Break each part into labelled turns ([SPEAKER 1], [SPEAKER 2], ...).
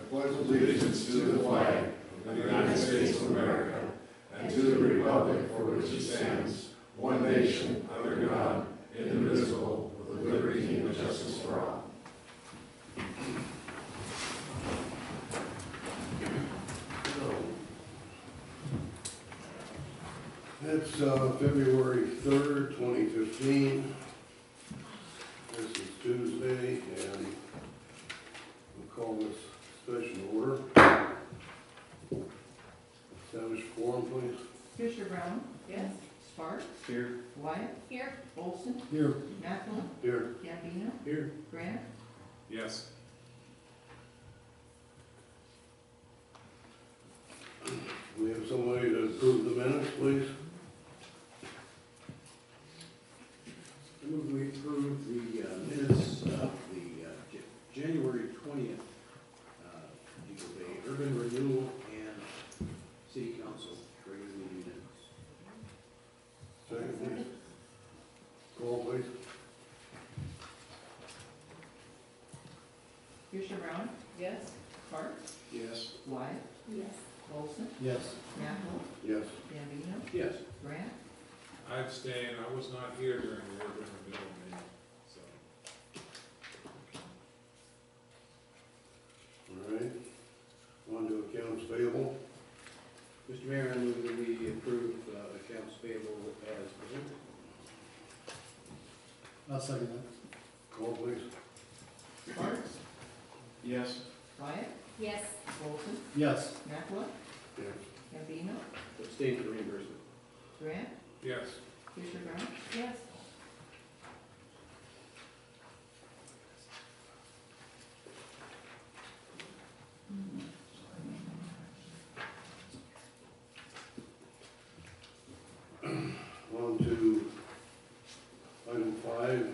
[SPEAKER 1] pledge allegiance to the flag of the United States of America and to the republic for which it stands, one nation, under God, indivisible, with liberty and justice for all.
[SPEAKER 2] It's February 3rd, 2015. This is Tuesday, and we'll call this special order. Establish quorum, please.
[SPEAKER 3] Commissioner Brown? Yes. Sparks?
[SPEAKER 2] Here.
[SPEAKER 3] Wyatt? Here. Olson?
[SPEAKER 2] Here.
[SPEAKER 3] Macklin?
[SPEAKER 2] Here.
[SPEAKER 3] Gambino?
[SPEAKER 2] Here.
[SPEAKER 3] Grant?
[SPEAKER 1] Yes.
[SPEAKER 2] We have somebody to approve the minutes, please.
[SPEAKER 4] I move we approve the minutes of the January 20th Depoe Bay Urban Renewal and City Council regular meeting minutes.
[SPEAKER 2] Second, please. Call, please.
[SPEAKER 3] Commissioner Brown? Yes. Sparks?
[SPEAKER 4] Yes.
[SPEAKER 3] Wyatt?
[SPEAKER 5] Yes.
[SPEAKER 3] Olson?
[SPEAKER 4] Yes.
[SPEAKER 3] Macklin?
[SPEAKER 2] Yes.
[SPEAKER 3] Gambino?
[SPEAKER 4] Yes.
[SPEAKER 3] Grant?
[SPEAKER 6] I abstain. I was not here during the urban renewal meeting, so.
[SPEAKER 2] All right. On to accounts payable.
[SPEAKER 4] Mr. Mayor, I move that we approve accounts payable as presented.
[SPEAKER 7] I'll second that.
[SPEAKER 2] Call, please.
[SPEAKER 3] Sparks?
[SPEAKER 4] Yes.
[SPEAKER 3] Wyatt?
[SPEAKER 5] Yes.
[SPEAKER 3] Olson?
[SPEAKER 7] Yes.
[SPEAKER 3] Macklin?
[SPEAKER 2] Yes.
[SPEAKER 3] Gambino?
[SPEAKER 4] Abstain for reimbursement.
[SPEAKER 3] Grant?
[SPEAKER 6] Yes.
[SPEAKER 3] Commissioner Brown?
[SPEAKER 5] Yes.
[SPEAKER 2] On to item 5,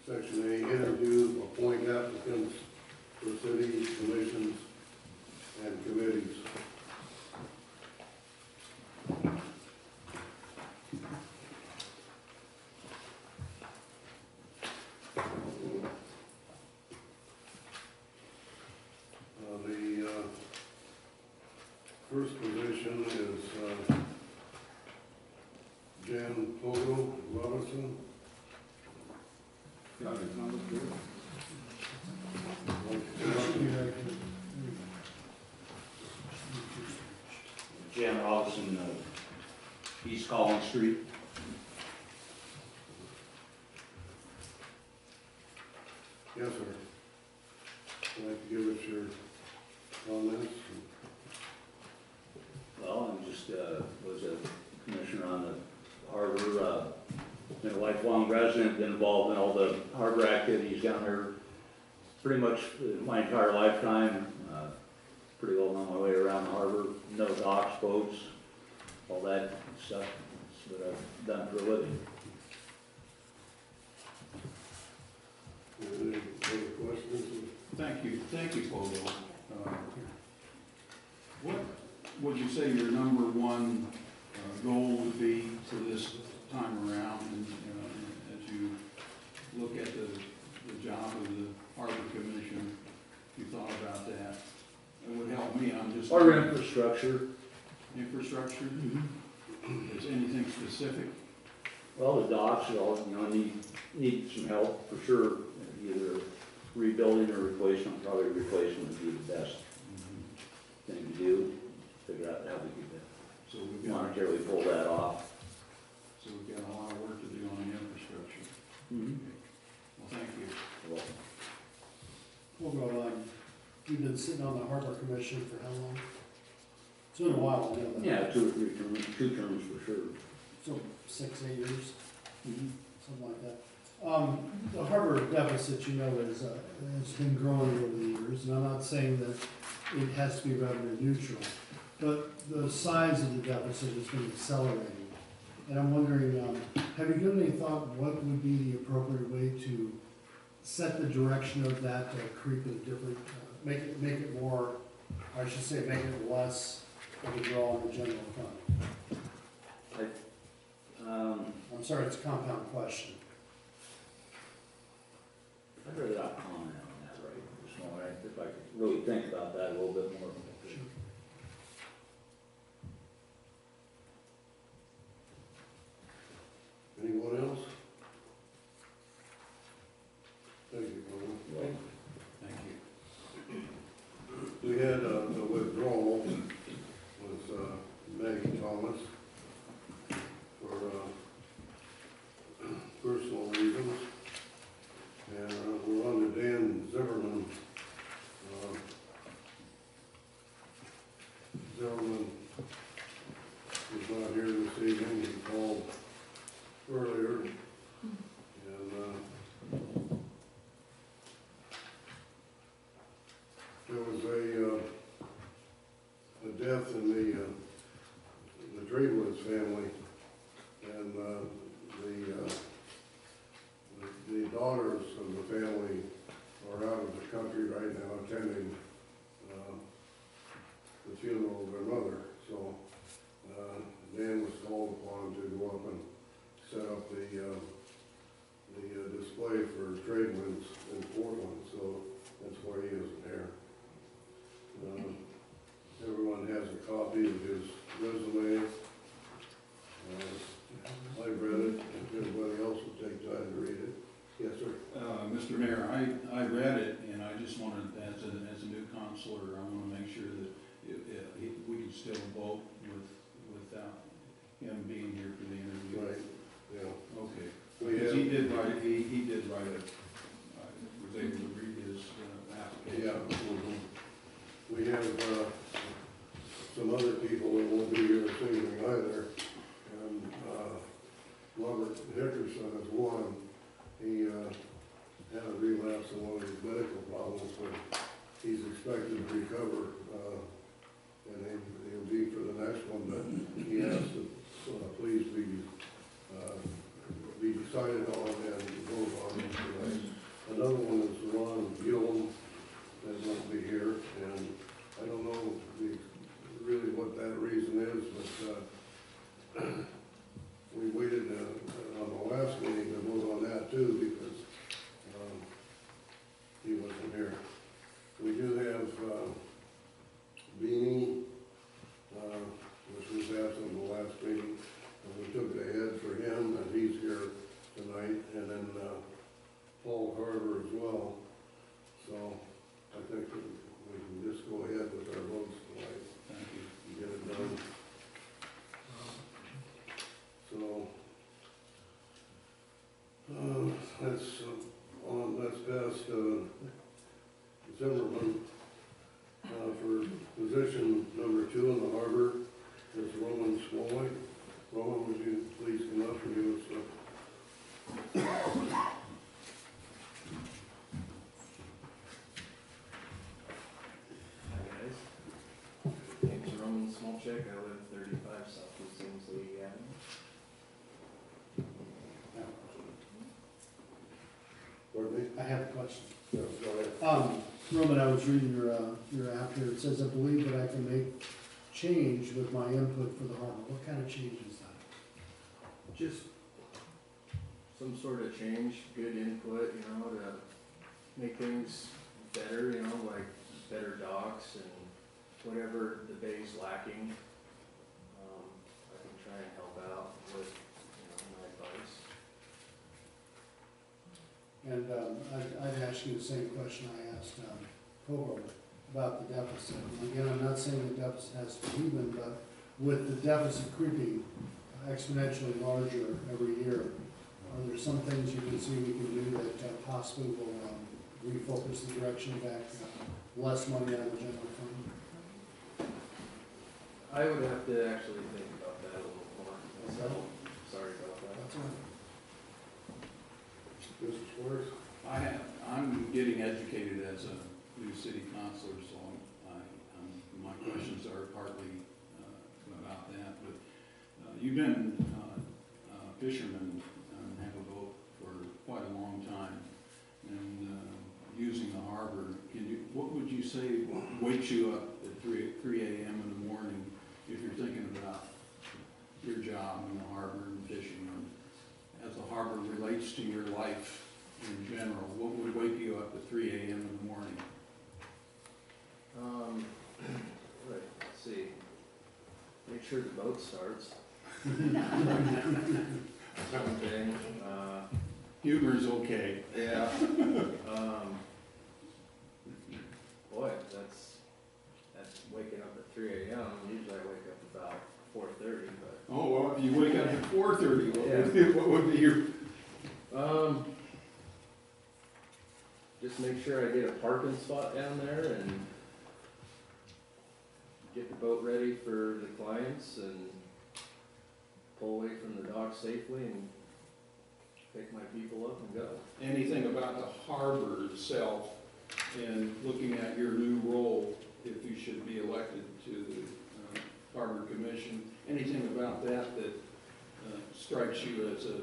[SPEAKER 2] section A, interview, appoint applicants for cities, commissions, and committees. The first position is Jan Pogo Robinson.
[SPEAKER 8] Jan Robinson of East Collins Street.
[SPEAKER 2] Yes, sir. Would like to give us your comments?
[SPEAKER 8] Well, I'm just, was a commissioner on the harbor, been a lifelong resident, been involved in all the harbor activities down there pretty much my entire lifetime. Pretty well know my way around the harbor, know docks, boats, all that stuff. That's what I've done for a living.
[SPEAKER 2] Any other questions?
[SPEAKER 9] Thank you, Pogo. What would you say your number one goal would be for this time around, and as you look at the job of the Harbor Commission, if you thought about that? It would help me. I'm just
[SPEAKER 8] Harbor infrastructure.
[SPEAKER 9] Infrastructure. Is anything specific?
[SPEAKER 8] Well, the docks, all need some help for sure. Either rebuilding or replacement. Probably replacement would be the best thing to do. Figure out how we could
[SPEAKER 9] So we've got
[SPEAKER 8] monetarily pull that off.
[SPEAKER 9] So we've got a lot of work to do on the infrastructure.
[SPEAKER 8] Mm-hmm.
[SPEAKER 9] Well, thank you.
[SPEAKER 8] Well,
[SPEAKER 7] You've been sitting on the Harbor Commission for how long? It's been a while, I know that.
[SPEAKER 8] yeah, 2 or 3 terms, 2 terms for sure.
[SPEAKER 7] So 6, 8 years,
[SPEAKER 8] Mm-hmm.
[SPEAKER 7] something like that. The harbor deficit, you know, has been growing over the years, and I'm not saying that it has to be revenue neutral, but the size of the deficit has been accelerating. And I'm wondering, have you given any thought what would be the appropriate way to set the direction of that creep in a different, make it more, I should say, make it less of a draw on the general fund? I'm sorry, it's a compound question.
[SPEAKER 8] I'd rather not comment on that, right? It's all right. really think about that a little bit more.
[SPEAKER 2] Anyone else? Thank you, Gordon.
[SPEAKER 9] Thank you.
[SPEAKER 2] We had a withdrawal with Maggie Thomas for personal reasons. And we're on to Dan Zimmerman. Zimmerman is not here this evening. He called earlier. And there was a death in the Dravelitz family, and the daughters of the family are out of the country right now attending the funeral of their mother. So Dan was called upon to go up and set up the display for trade winds in Portland, so that's why he isn't here. Everyone has a copy of his resume. I read it, if anybody else would take time to read it. Yes, sir.
[SPEAKER 9] Mr. Mayor, I read it, and I just wanted, as a new counselor, I want to make sure that we can still vote without him being here for the interview.
[SPEAKER 2] Right, yeah.
[SPEAKER 9] Okay.
[SPEAKER 2] We
[SPEAKER 9] Because
[SPEAKER 2] have,
[SPEAKER 9] he did write I was able to read his application.
[SPEAKER 2] yeah. We have some other people that won't be here this evening either. And Robert Hickerson is one. He had a relapse in one of his medical problems, but he's expected to recover, and he'll be for the next one. But he asked to please be decided on and vote on tonight. Another one is Ron Gillum that won't be here, and I don't know really what that reason is, but we waited on the last meeting to vote on that too, because he wasn't here. We do have Beanie, which was absent in the last meeting, and we took the head for him, and he's here tonight, and then Paul Carver as well. So I think we can just go ahead with our votes tonight.
[SPEAKER 9] Thank you.
[SPEAKER 2] And get it done. So, let's pass Zimmerman for position number 2 in the harbor is Roman Smolley. Roman, would you please come up and give us
[SPEAKER 5] Hi guys, name's Roman Smolchek, I live 35 Southeast Ainsley Avenue.
[SPEAKER 2] Pardon me?
[SPEAKER 7] I have a question.
[SPEAKER 2] No, go ahead.
[SPEAKER 7] Roman, I was reading your app here. It says, I believe that I can make change with my input for the harbor. What kind of change is that?
[SPEAKER 5] Just some sort of change, good input, you know, to make things better, you know, like better docks and whatever the bay's lacking. I can try and help out with, you know, my advice.
[SPEAKER 7] And I'd ask you the same question I asked Pogo about the deficit. And again, I'm not saying the deficit has to be even, but with the deficit creeping exponentially larger every year, are there some things you can see we can do that possibly will refocus the direction back, less money out of the general fund?
[SPEAKER 5] I would have to actually think about that a little more myself. Sorry about that.
[SPEAKER 7] That's all right.
[SPEAKER 2] Mr. Squires?
[SPEAKER 9] I'm getting educated as a new city councilor, so my questions are partly about that. But you've been a fisherman and have a boat for quite a long time, and using the harbor. What would you say wakes you up at 3 a.m. in the morning if you're thinking about your job in the harbor and fishing? As the harbor relates to your life in general, what would wake you up at 3 a.m. in the morning?
[SPEAKER 5] sure the boat starts. One thing,
[SPEAKER 9] Humor's okay.
[SPEAKER 5] yeah. Boy, that's waking up at 3 a.m. Usually I wake up about 4:30, but.
[SPEAKER 9] Oh, well, if you wake up at 4:30,
[SPEAKER 5] Yeah.
[SPEAKER 9] what would be your,
[SPEAKER 5] Just make sure I get a parking spot down there and get the boat ready for the clients and pull away from the dock safely and pick my people up and go.
[SPEAKER 9] anything about the harbor itself and looking at your new role, if you should be elected to the Harbor Commission, anything about that strikes you as a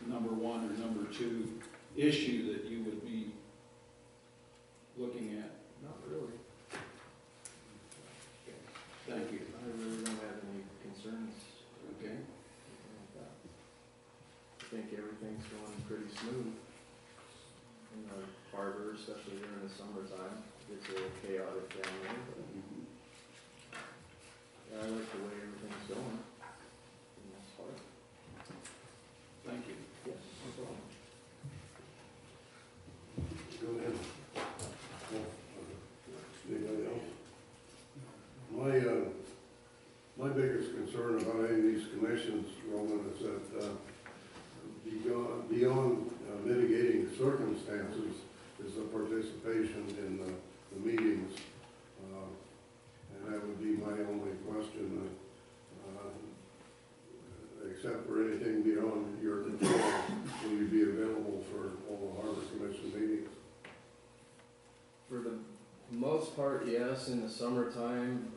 [SPEAKER 9] number one or number two issue that you would be looking at?
[SPEAKER 5] Not really.
[SPEAKER 9] Thank you.
[SPEAKER 5] I really don't have any concerns.
[SPEAKER 9] Okay.
[SPEAKER 5] Like that. I think everything's going pretty smooth in the harbor, especially during the summertime. It's a little chaotic down there, but yeah, I like the way everything's going. And that's hard.
[SPEAKER 9] Thank you.
[SPEAKER 5] Yes, no problem.
[SPEAKER 2] Go ahead. Anybody else? My biggest concern about any of these commissions, Roman, is that beyond mitigating circumstances is the participation in the meetings. And that would be my only question, except for anything beyond your control, will you be available for all the Harbor Commission meetings?
[SPEAKER 5] For the most part, yes. In the summertime,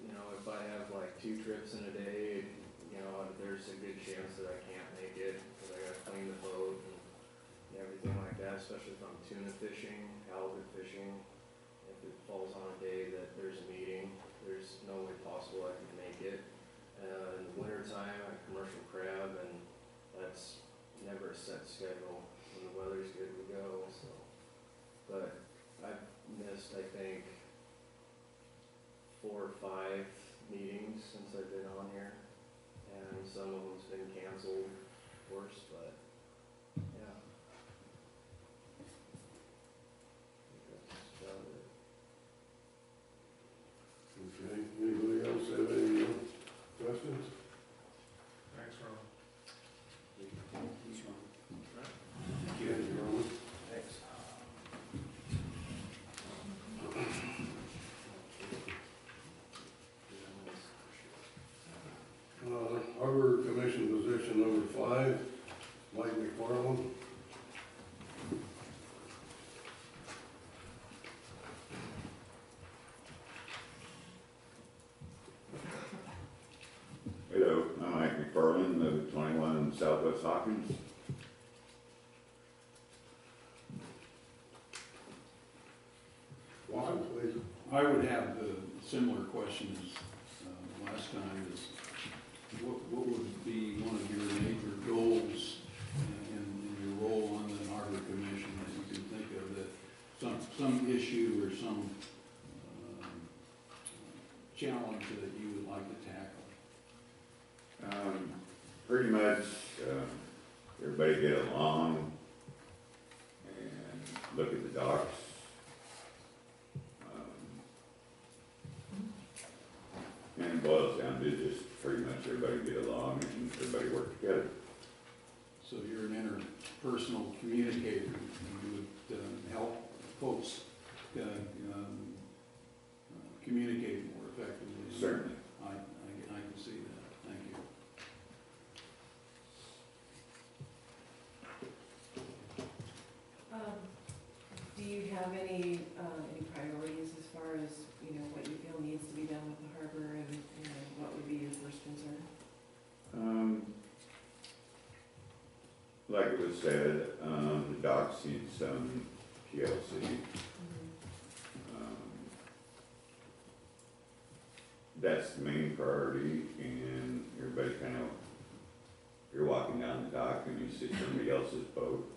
[SPEAKER 5] you know, if I have like 2 trips in a day, you know, there's a good chance that I can't make it because I gotta clean the boat and everything like that, especially if I'm tuna fishing, halibut fishing. If it falls on a day that there's a meeting, there's no way possible I can make it. In the wintertime, I commercial crab, and that's never a set schedule. When the weather's good, we go, so. But I've missed, I think, 4 or 5 meetings since I've been on here, and some of them's been canceled, of course, but, yeah. I think that's about it.
[SPEAKER 2] Okay, anybody else have any questions?
[SPEAKER 6] Thanks, Ron.
[SPEAKER 2] Thank you, Roman.
[SPEAKER 5] Thanks.
[SPEAKER 2] Harbor Commission position number 5, Mike McFarland.
[SPEAKER 10] Hello, I'm Mike McFarland of 21 Southwest Hawkins.
[SPEAKER 2] Welcome, please.
[SPEAKER 9] I would have the similar question as last time, is what would be one of your major goals in your role on the Harbor Commission that you can think of, that some issue or some challenge that you would like to tackle?
[SPEAKER 10] Pretty much everybody get along and look at the docks. And it boils down to just pretty much everybody get along and everybody work together.
[SPEAKER 9] So you're an interpersonal communicator, you would help folks communicate more effectively.
[SPEAKER 10] Certainly.
[SPEAKER 9] I can see that, thank you.
[SPEAKER 11] Do you have any priorities as far as, you know, what you feel needs to be done with the harbor, and, you know, what would be your first concern?
[SPEAKER 10] Like it was said, the docks need some TLC. That's the main priority, and everybody kind of, you're walking down the dock and you see somebody else's boat,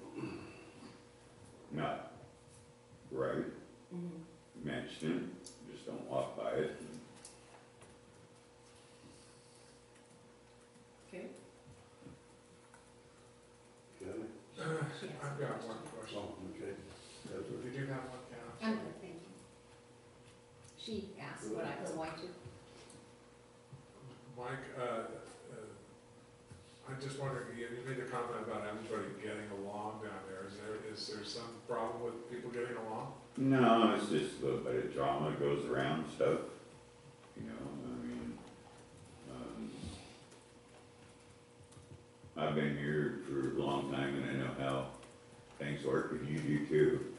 [SPEAKER 10] not right, mention it, just don't walk by it.
[SPEAKER 12] she asked what I was going to.
[SPEAKER 6] Mike, I'm just wondering, you made a comment about everybody getting along down there. Is there some problem with people getting along?
[SPEAKER 10] No, it's just a little bit of drama goes around and stuff, you know, I mean, I've been here for a long time and I know how things work, and you do too.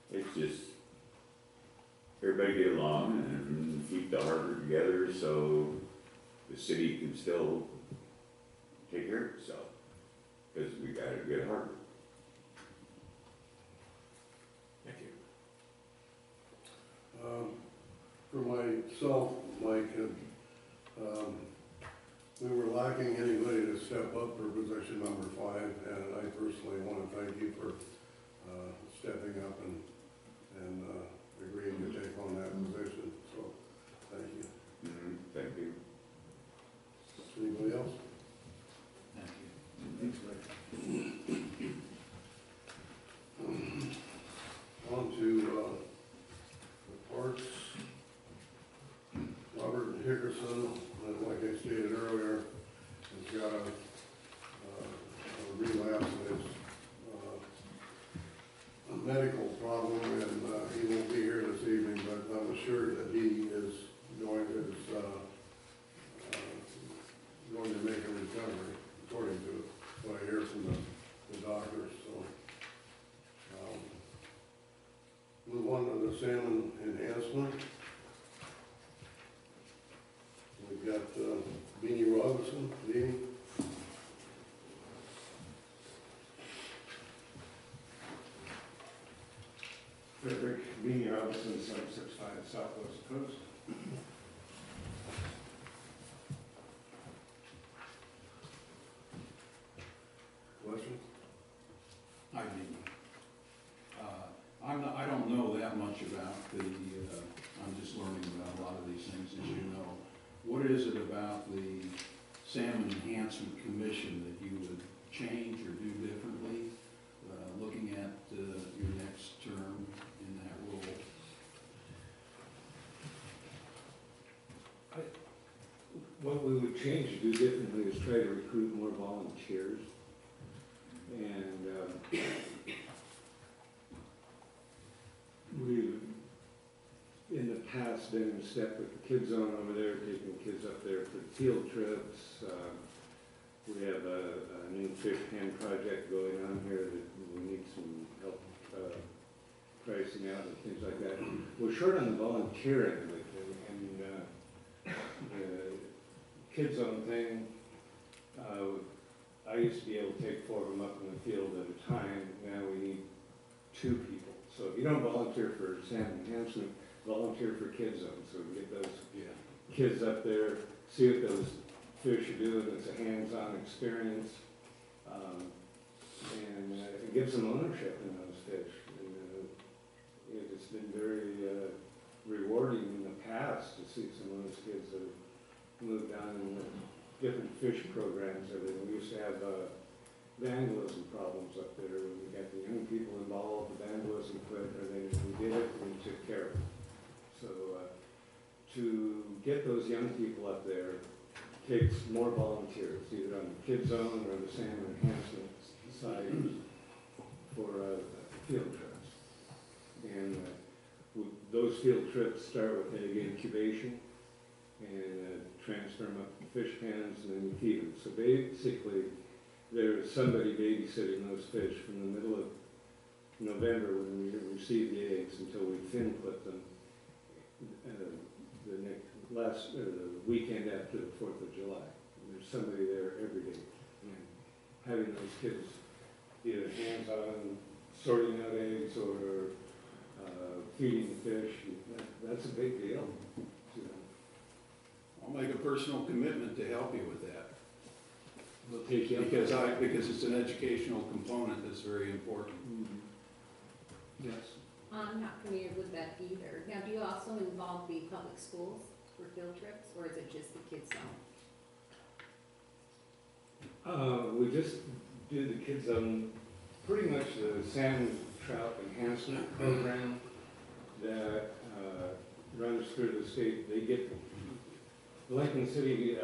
[SPEAKER 10] It's just, everybody get along and keep the harbor together so the city can still take care of itself, because we got a good harbor.
[SPEAKER 6] Thank you.
[SPEAKER 2] For myself, Mike, we were lacking anybody to step up for position number 5, and I personally want to thank you for stepping up and agreeing to take on that position, so thank you.
[SPEAKER 10] Thank you.
[SPEAKER 2] Anybody else?
[SPEAKER 9] Thank you.
[SPEAKER 2] On to the parks. Robert Hickerson, like I stated earlier, has got a relapse in his medical problem, and he won't be here this evening, but I'm assured that he is going to make a recovery, according to what I hear from the doctors, so. Move on to the salmon enhancement. We've got Beanie Robinson, Beanie.
[SPEAKER 13] Frederick Beanie Robinson, 765 Southwest Coast.
[SPEAKER 2] Questions?
[SPEAKER 9] I mean, I don't know that much about I'm just learning about a lot of these things, as you know. What is it about the Salmon Enhancement Commission that you would change or do differently, looking at your next term in that role?
[SPEAKER 13] What we would change to do differently is try to recruit more volunteers. And we've, in the past, been in step with the Kids Zone over there, taking kids up there for field trips. We have a new fish pan project going on here that we need some help pricing out and things like that. We're short on the volunteering of it, and the Kids Zone thing, I used to be able to take 4 of them up in the field at a time. Now we need 2 people. So if you don't volunteer for salmon enhancement, volunteer for Kids Zone. So we get those kids up there, see what those fish are doing. It's a hands-on experience, and it gives them ownership in those fish. And it's been very rewarding in the past to see some of those kids that have moved on in different fish programs. We used to have vandalism problems up there. We got the young people involved, the vandalism quit, or we did it and we took care of it. So to get those young people up there takes more volunteers, either on the Kids Zone or the salmon enhancement side for field trips. And those field trips start with egg incubation and transfer them up to fish pans, and then you feed them. So basically, there's somebody babysitting those fish from the middle of November when we receive the eggs until we fin clip them the weekend after the 4th of July. And there's somebody there every day. And having those kids either hands-on sorting out eggs or feeding the fish, that's a big deal.
[SPEAKER 9] I'll make a personal commitment to help you with that.
[SPEAKER 13] We'll take you up
[SPEAKER 9] Because it's an educational component that's very important.
[SPEAKER 13] Yes.
[SPEAKER 12] I'm not familiar with that either. Now, do you also involve the public schools for field trips, or is it just the Kids Zone?
[SPEAKER 13] We just do the Kids Zone, pretty much the salmon trout enhancement program, that runs through the state. They get, Lincoln City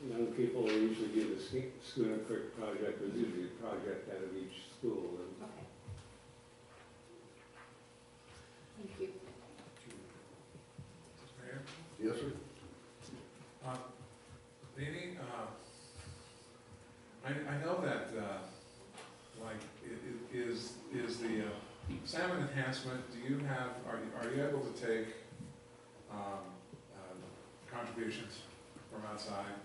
[SPEAKER 13] young people usually do the Schooner Creek project. There's usually a project out of each school.
[SPEAKER 12] Okay. Thank you.
[SPEAKER 6] Mayor?
[SPEAKER 2] Yes, sir?
[SPEAKER 6] Danny, I know that, like, is the salmon enhancement, do you have, are you able to take contributions from outside?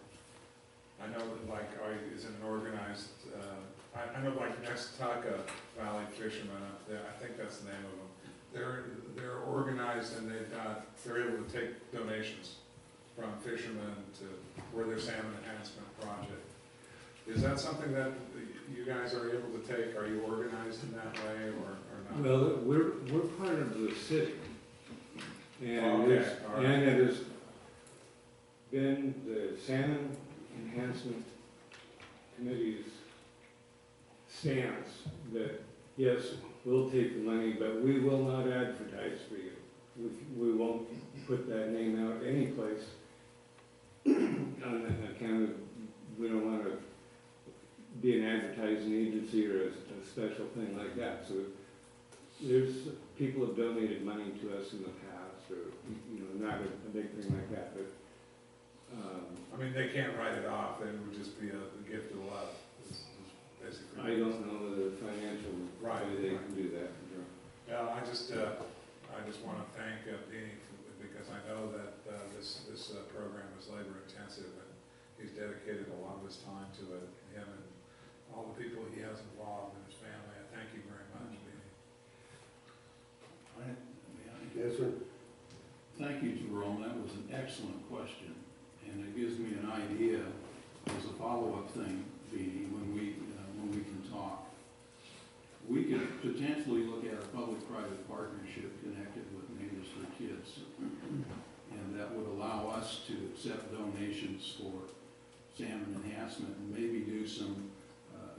[SPEAKER 6] I know that, like, is it an organized, I know like Nextaka Valley Fishermen up there, I think that's the name of them. They're organized and they're able to take donations from fishermen for their salmon enhancement project. Is that something that you guys are able to take? Are you organized in that way or not?
[SPEAKER 13] Well, we're part of the city. And
[SPEAKER 6] Okay, all right.
[SPEAKER 13] and it has been the Salmon Enhancement Committee's stance that, yes, we'll take the money, but we will not advertise for you. We won't put that name out any place on account of, we don't want to be an advertising agency or a special thing like that. So there's, people have donated money to us in the past, or, not a big thing like that, but.
[SPEAKER 6] I mean, they can't write it off, it would just be a gift of love, is basically.
[SPEAKER 13] I don't know the financial
[SPEAKER 6] Right,
[SPEAKER 13] way they
[SPEAKER 6] right.
[SPEAKER 13] can do that.
[SPEAKER 6] Yeah, I just want to thank Deanie because I know that this program is labor intensive and he's dedicated a lot of his time to it. Him and all the people he has involved in his family. I thank you very much, Deanie.
[SPEAKER 2] Yes, sir?
[SPEAKER 9] Thank you, Jerome. That was an excellent question. And it gives me an idea as a follow-up thing, Beanie, when we can talk. We could potentially look at a public-private partnership connected with Neighbors for Kids. And that would allow us to accept donations for salmon enhancement and maybe do some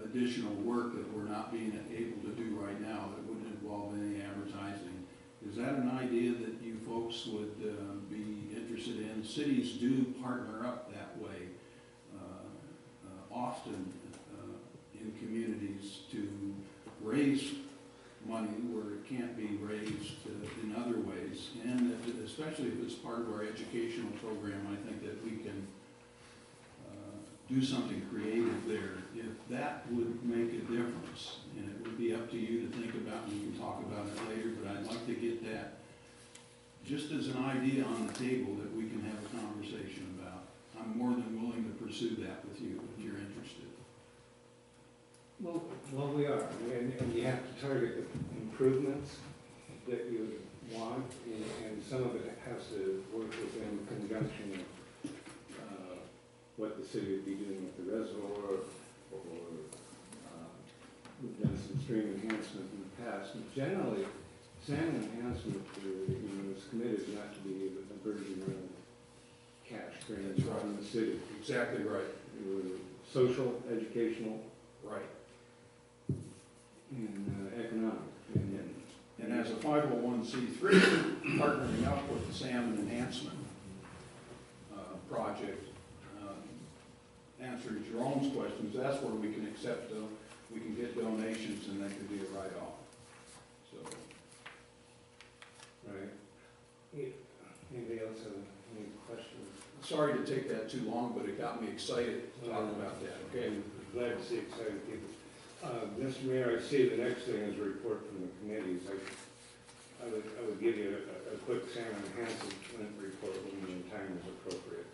[SPEAKER 9] additional work that we're not being able to do right now that wouldn't involve any advertising. Is that an idea that you folks would be interested in? Cities do partner up that way often in communities to raise money where it can't be raised in other ways. And especially if it's part of our educational program, I think that we can do something creative there. If that would make a difference, and it would be up to you to think about, and we can talk about it later, but I'd like to get that just as an idea on the table that we can have a conversation about. I'm more than willing to pursue that with you if you're interested.
[SPEAKER 13] Well, we are, and you have to target the improvements that you want, and some of it has to work within conjunction of what the city would be doing with the reservoir, or we've done some stream enhancement in the past. And generally, salmon enhancement is committed not to be a burden on cash drains from the city.
[SPEAKER 9] Exactly right.
[SPEAKER 13] Social, educational,
[SPEAKER 9] Right.
[SPEAKER 13] and economic.
[SPEAKER 9] And as a 501c3, partnering up with the Salmon Enhancement Project, answering Jerome's questions, that's where we can accept them, we can get donations, and they can be a write-off. So,
[SPEAKER 13] Right. Anybody else have any questions?
[SPEAKER 9] sorry to take that too long, but it got me excited to talk about that, okay?
[SPEAKER 13] I'm glad to see excited people. Mr. Mayor, I see the next thing is a report from the committees. I would give you a quick salmon enhancement report when the time is appropriate.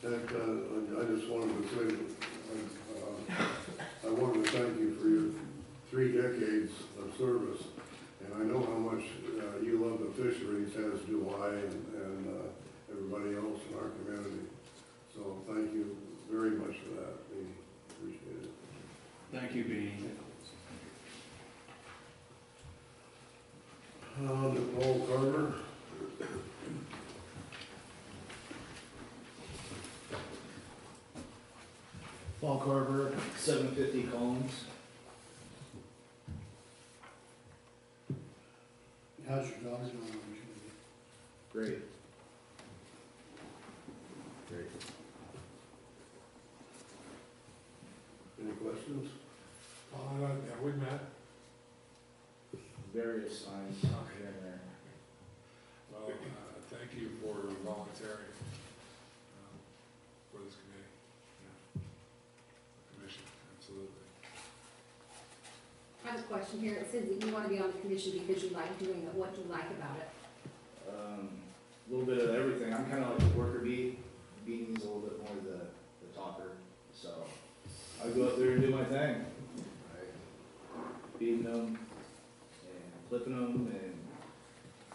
[SPEAKER 2] I just wanted to say, I wanted to thank you for your 3 decades of service. And I know how much you love the fisheries, as do I, and everybody else in our community. So thank you very much for that. We appreciate it.
[SPEAKER 9] Thank you, Beanie.
[SPEAKER 2] Depoe Carver.
[SPEAKER 7] Paul Carver,
[SPEAKER 5] 750 Collins.
[SPEAKER 7] How's your daughter doing on the committee?
[SPEAKER 5] Great. Great.
[SPEAKER 2] Any questions?
[SPEAKER 6] Yeah, we met.
[SPEAKER 5] Various signs
[SPEAKER 6] Okay.
[SPEAKER 5] in there.
[SPEAKER 6] Well, thank you for volunteering for this committee. Yeah. Commission, absolutely.
[SPEAKER 12] I have a question here. It says that you want to be on the commission because you like doing it. What do you like about it?
[SPEAKER 5] A little bit of everything. I'm kind of like the worker bee. Beanie's a little bit more the talker. So I go up there and do my thing. Beating them and flipping them and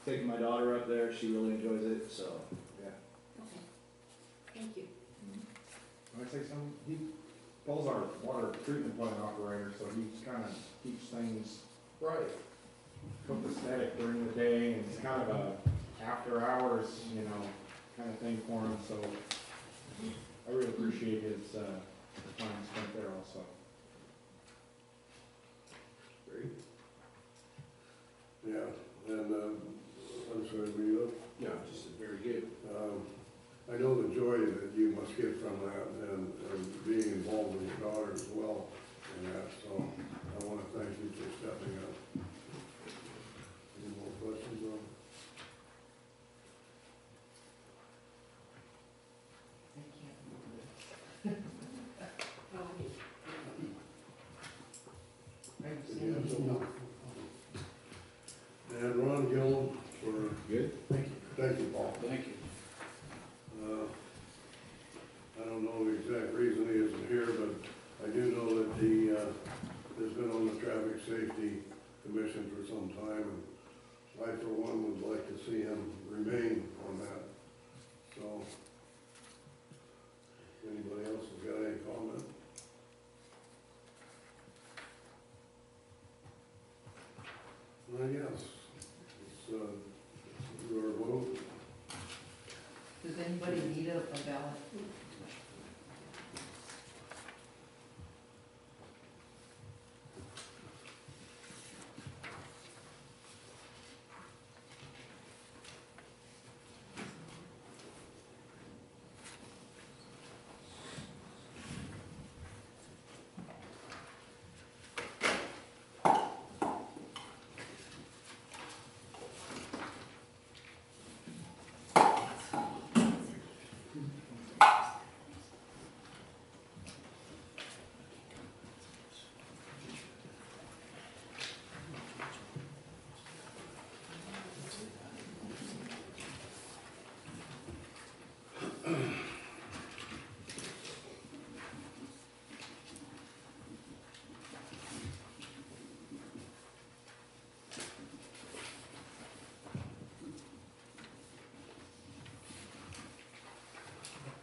[SPEAKER 5] taking my daughter up there. She really enjoys it. So yeah.
[SPEAKER 12] Okay. Thank you.
[SPEAKER 14] Can I say something? He, Paul's our water treatment plant operator, so he kind of keeps things
[SPEAKER 5] Right.
[SPEAKER 14] copacetic during the day, and it's kind of a after hours, you know, kind of thing for him, so I really appreciate his, time spent there also.
[SPEAKER 2] Great. Yeah, and, I'm sorry, were you up?
[SPEAKER 4] Yeah, just very good.
[SPEAKER 2] I know the joy that you must get from that and being involved with your daughter as well in that, so I want to thank you for stepping up. Any more questions on? Did you have something? And Ron Gillum for.
[SPEAKER 4] Good.
[SPEAKER 2] Thank you, Paul.
[SPEAKER 4] Thank you.
[SPEAKER 2] I don't know the exact reason he isn't here, but I do know that he has been on the Traffic Safety Commission for some time, and I, for one, would like to see him remain on that. So, anybody else has got any comment? Yes, it's your vote.
[SPEAKER 3] Does anybody need a ballot?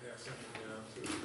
[SPEAKER 6] Yeah, send it down to.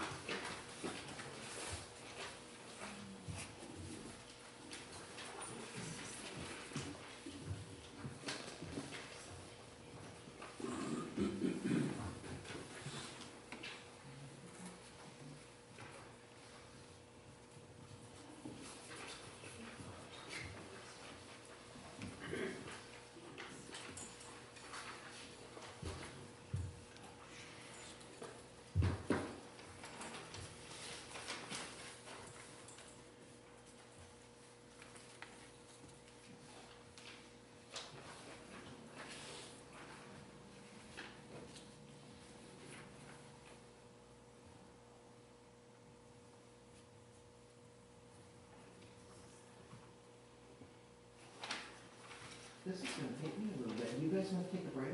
[SPEAKER 3] This is gonna take me a little bit. You guys wanna take a break?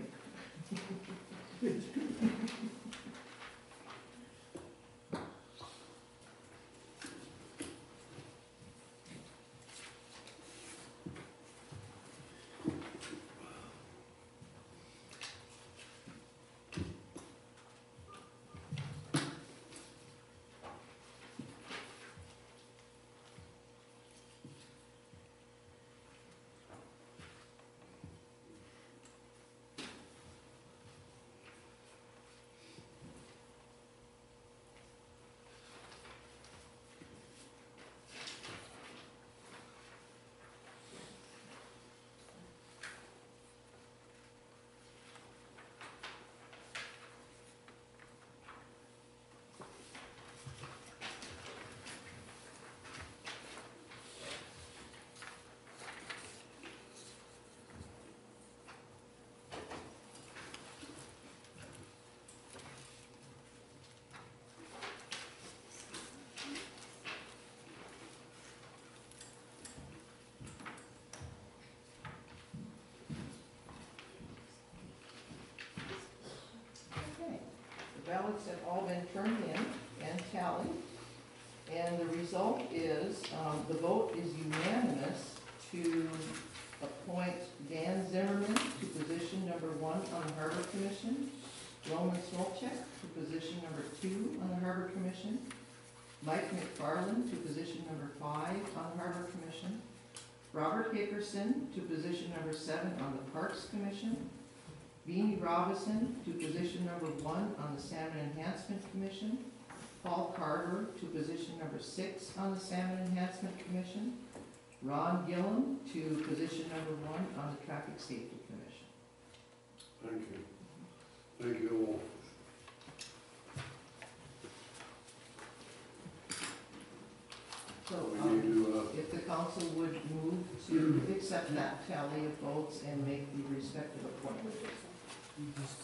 [SPEAKER 3] ballots have all been turned in and tallied. And the result is, the vote is unanimous to appoint Dan Zimmerman to position number 1 on the Harbor Commission, Roman Smolchek to position number 2 on the Harbor Commission, Mike McFarland to position number 5 on the Harbor Commission, Robert Hickerson to position number 7 on the Parks Commission, Beanie Robinson to position number 1 on the Salmon Enhancement Commission, Paul Carver to position number 6 on the Salmon Enhancement Commission, Ron Gillum to position number 1 on the Traffic Safety Commission.
[SPEAKER 2] Thank you. Thank you all.
[SPEAKER 3] So,
[SPEAKER 2] We need to,
[SPEAKER 3] if the council would move to accept that tally of votes and make the respective appointments.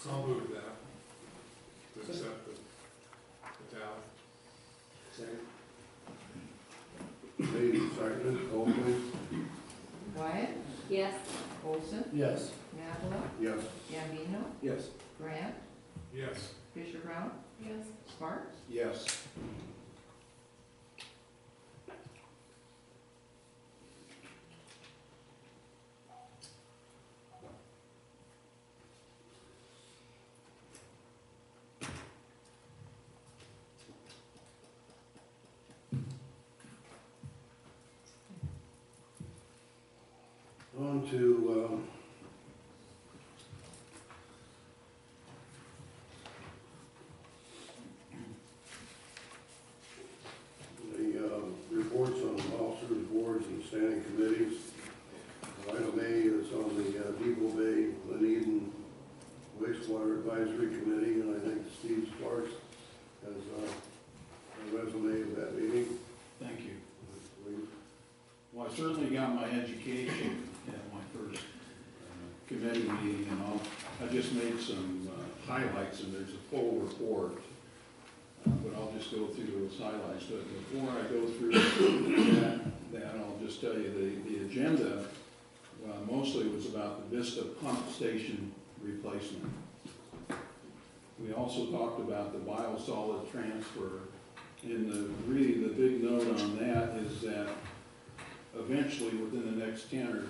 [SPEAKER 6] I'll move that, to accept the tally.
[SPEAKER 4] Second.
[SPEAKER 2] made and seconded, call please.
[SPEAKER 3] Wyatt,
[SPEAKER 12] Yes.
[SPEAKER 3] Olson,
[SPEAKER 7] Yes.
[SPEAKER 3] Mapula,
[SPEAKER 2] Yes.
[SPEAKER 3] Gambino,
[SPEAKER 4] Yes.
[SPEAKER 3] Grant,
[SPEAKER 6] Yes.
[SPEAKER 3] Fisher Brown,
[SPEAKER 11] Yes.
[SPEAKER 3] Sparks.
[SPEAKER 4] Yes.
[SPEAKER 2] On to, reports on officers, boards, and standing committees. Item A is on the Depoe Bay Glen Eden Wastewater Advisory Committee, and I think Steve Sparks has a resume of that meeting.
[SPEAKER 9] Thank you. Well, I certainly got my education at my first committee meeting, and I just made some highlights, and there's a full report, but I'll just go through those highlights. But before I go through that I'll just tell you the agenda mostly was about the Vista pump station replacement. We also talked about the biosolid transfer, and really the big note on that is that eventually, within the next 10 or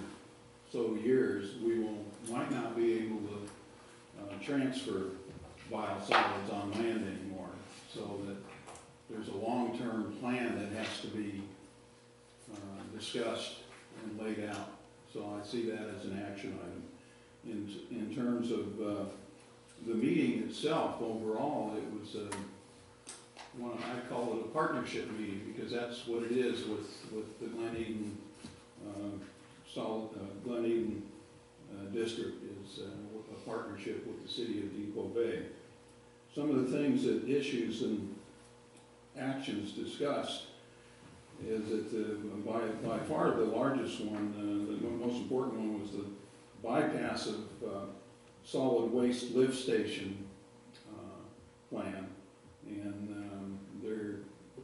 [SPEAKER 9] so years, we might not be able to transfer biosolids on land anymore. So that there's a long-term plan that has to be discussed and laid out. So I see that as an action item. In terms of the meeting itself, overall, it was I call it a partnership meeting, because that's what it is with the Glen Eden Glen Eden district, is a partnership with the city of Depoe Bay. Some of the things that issues and actions discussed is that by far the largest one, the most important one, was the bypass of solid waste lift station plan. And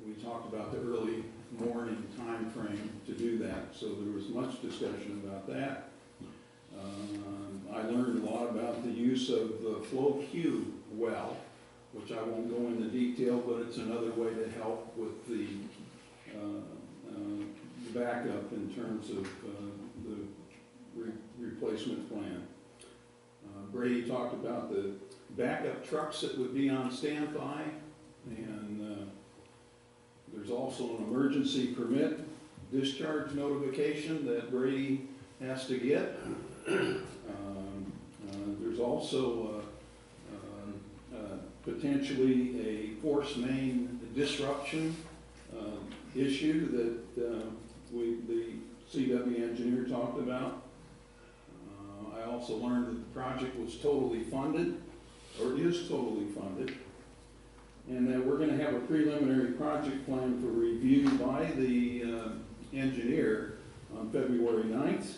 [SPEAKER 9] we talked about the early morning time frame to do that, so there was much discussion about that. I learned a lot about the use of the flow queue well, which I won't go into detail, but it's another way to help with the backup in terms of the replacement plan. Brady talked about the backup trucks that would be on standby, and there's also an emergency permit discharge notification that Brady has to get. There's also potentially a force main disruption issue that the CW engineer talked about. I also learned that the project was totally funded, or is totally funded, and that we're going to have a preliminary project plan for review by the engineer on February 9th.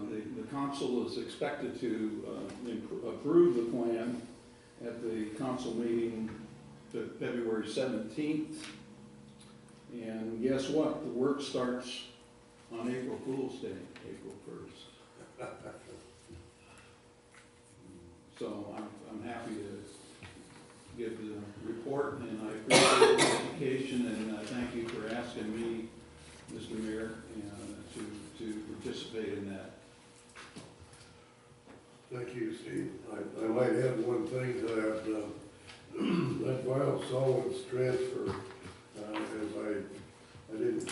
[SPEAKER 9] The council is expected to approve the plan at the council meeting February 17th. And guess what? The work starts on April Fool's Day, April 1st. So I'm happy to give the report, and I appreciate the education, and thank you for asking me, Mr. Mayor, to participate in that.
[SPEAKER 2] Thank you, Steve. I might add one thing to that, that biosolids transfer, as I didn't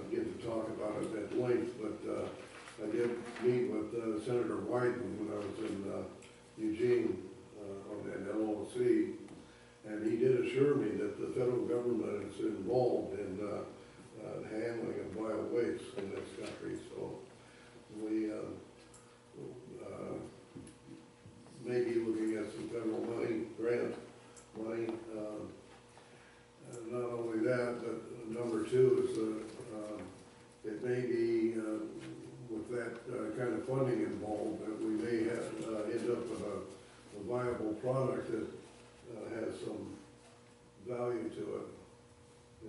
[SPEAKER 2] get to talk about it at length, but I did meet with Senator Wyden when I was in Eugene on an LOC, and he did assure me that the federal government is involved in handling of bio waste in this country. So we may be looking at some federal money, grant money. Not only that, but number two is it may be with that kind of funding involved that we may have end up with a viable product that has some value to it,